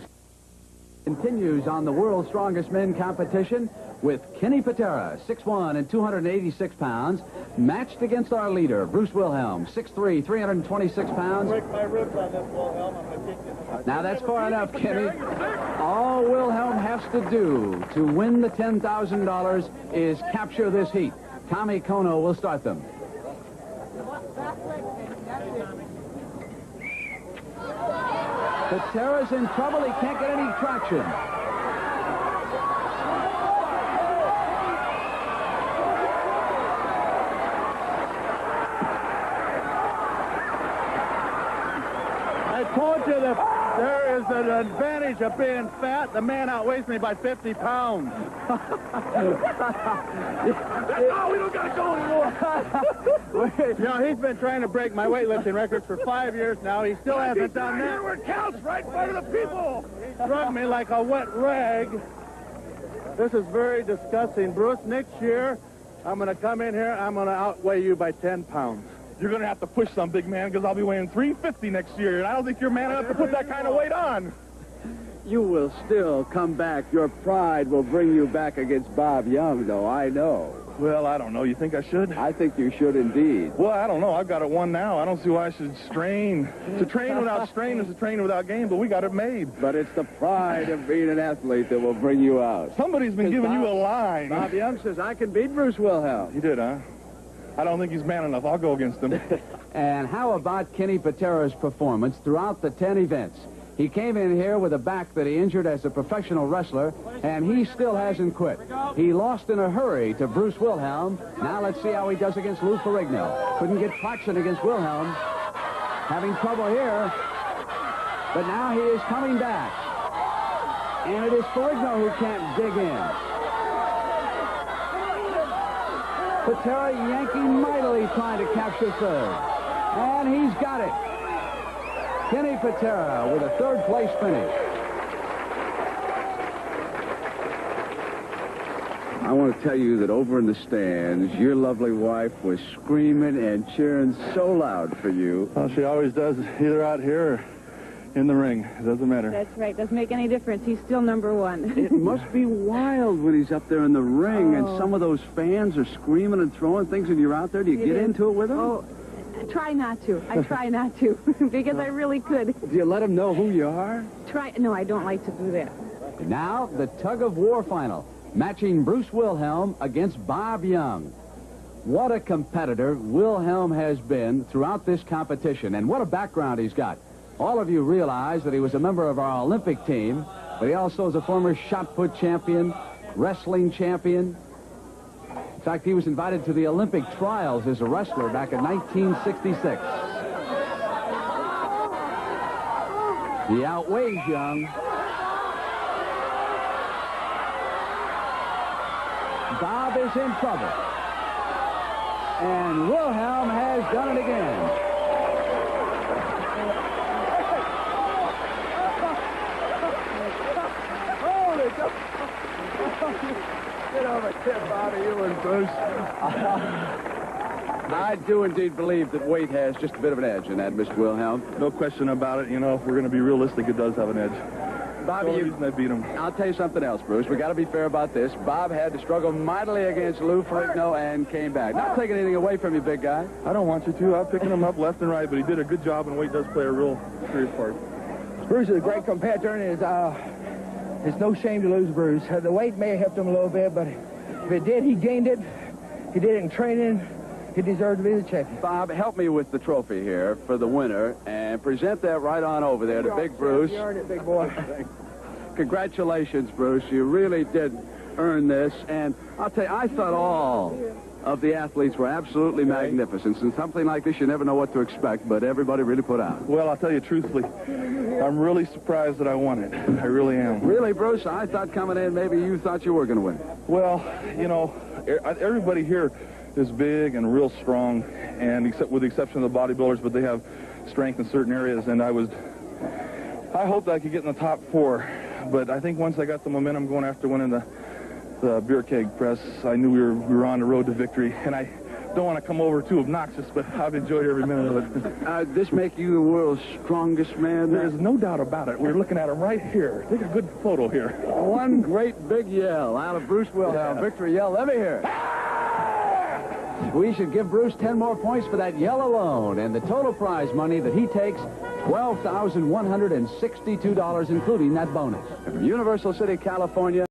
Continues on the World's Strongest Men competition with Kenny Patera, 6'1" and 286 pounds, matched against our leader, Bruce Wilhelm, 6'3", 326 pounds. Break my ribs on this, Wilhelm. I'm going to kick you. Now that's far enough, Kenny. All Wilhelm has to do to win the $10,000 is capture this heat. Tommy Kono will start them. Patera's in trouble. He can't get any traction. I told you that there is an advantage of being fat. The man outweighs me by 50 pounds. No, we don't got to go anymore. You know, he's been trying to break my weightlifting records for 5 years now. He still hasn't done that. Here where it counts, right in front of the people. He drugged me like a wet rag. This is very disgusting. Bruce, next year, I'm going to come in here. I'm going to outweigh you by 10 pounds. You're going to have to push some, big man, because I'll be weighing 350 next year, and I don't think you're man enough to put that kind of weight on. You will still come back. Your pride will bring you back against Bob Young, though, I know. Well, I don't know. You think I should? I think you should indeed. Well, I don't know. I've got it won now. I don't see why I should strain. To train without strain is to train without game, but we got it made. But it's the pride of being an athlete that will bring you out. Somebody's been giving you a line. Bob Young says, I can beat Bruce Wilhelm. He did, huh? I don't think he's man enough. I'll go against him. And how about Kenny Patera's performance throughout the 10 events? He came in here with a back that he injured as a professional wrestler, and he still hasn't quit. He lost in a hurry to Bruce Wilhelm. Now let's see how he does against Lou Ferrigno. Couldn't get traction against Wilhelm. Having trouble here. But now he is coming back. And it is Ferrigno who can't dig in. Patera yanking mightily trying to capture third. And he's got it. Kenny Patera with a third-place finish. I want to tell you that over in the stands, your lovely wife was screaming and cheering so loud for you. Well, she always does, either out here or in the ring. It doesn't matter. That's right. Doesn't make any difference. He's still number one. It must be wild when he's up there in the ring and some of those fans are screaming and throwing things and you're out there. Do you get into it with them? Oh, I try not to. I try not to because I really could. Do you let them know who you are? No, I don't like to do that. Now, the tug-of-war final, matching Bruce Wilhelm against Bob Young. What a competitor Wilhelm has been throughout this competition, and what a background he's got. All of you realize that he was a member of our Olympic team, but he also is a former shot put champion, wrestling champion. In fact, he was invited to the Olympic trials as a wrestler back in 1966. He outweighs Young. Bob is in trouble. And Wilhelm has done it again. Get over here, Bobby, you and Bruce. I do indeed believe that weight has just a bit of an edge in that, Mr. Wilhelm. No question about it. You know, if we're going to be realistic, it does have an edge. Bobby, I beat him. I'll tell you something else, Bruce. We got to be fair about this. Bob had to struggle mightily against Lou Ferrigno and came back. Not taking anything away from you, big guy. I don't want you to. I'm picking him up left and right, but he did a good job, and weight does play a real serious part. Bruce is a great competitor, and it's no shame to lose Bruce. The weight may have helped him a little bit, but if it did, he gained it. He did it in training. he deserved to be the champion. Bob, help me with the trophy here for the winner, and present that right on over there to Big Bruce. You earned it, big boy. Congratulations, Bruce. You really did earn this, and I'll tell you, I thought all of the athletes were absolutely magnificent. And something like this, you never know what to expect, but everybody really put out. Well, I'll tell you truthfully, I'm really surprised that I won it. I really am. Really, Bruce? I thought coming in, maybe you thought you were going to win. Well, you know, everybody here is big and real strong, and except with the exception of the bodybuilders, but they have strength in certain areas, and I hoped I could get in the top 4, but I think once I got the momentum going after winning the beer keg press, I knew we were on the road to victory, and I don't want to come over too obnoxious, but I've enjoyed every minute of it. This make you the world's strongest man? There's no doubt about it. We're looking at him right here. Take a good photo here. One great big yell out of Bruce Wilhelm. Yeah. Victory yell. Let me hear it. We should give Bruce 10 more points for that yell alone, and the total prize money that he takes, $12,162, including that bonus. From Universal City, California.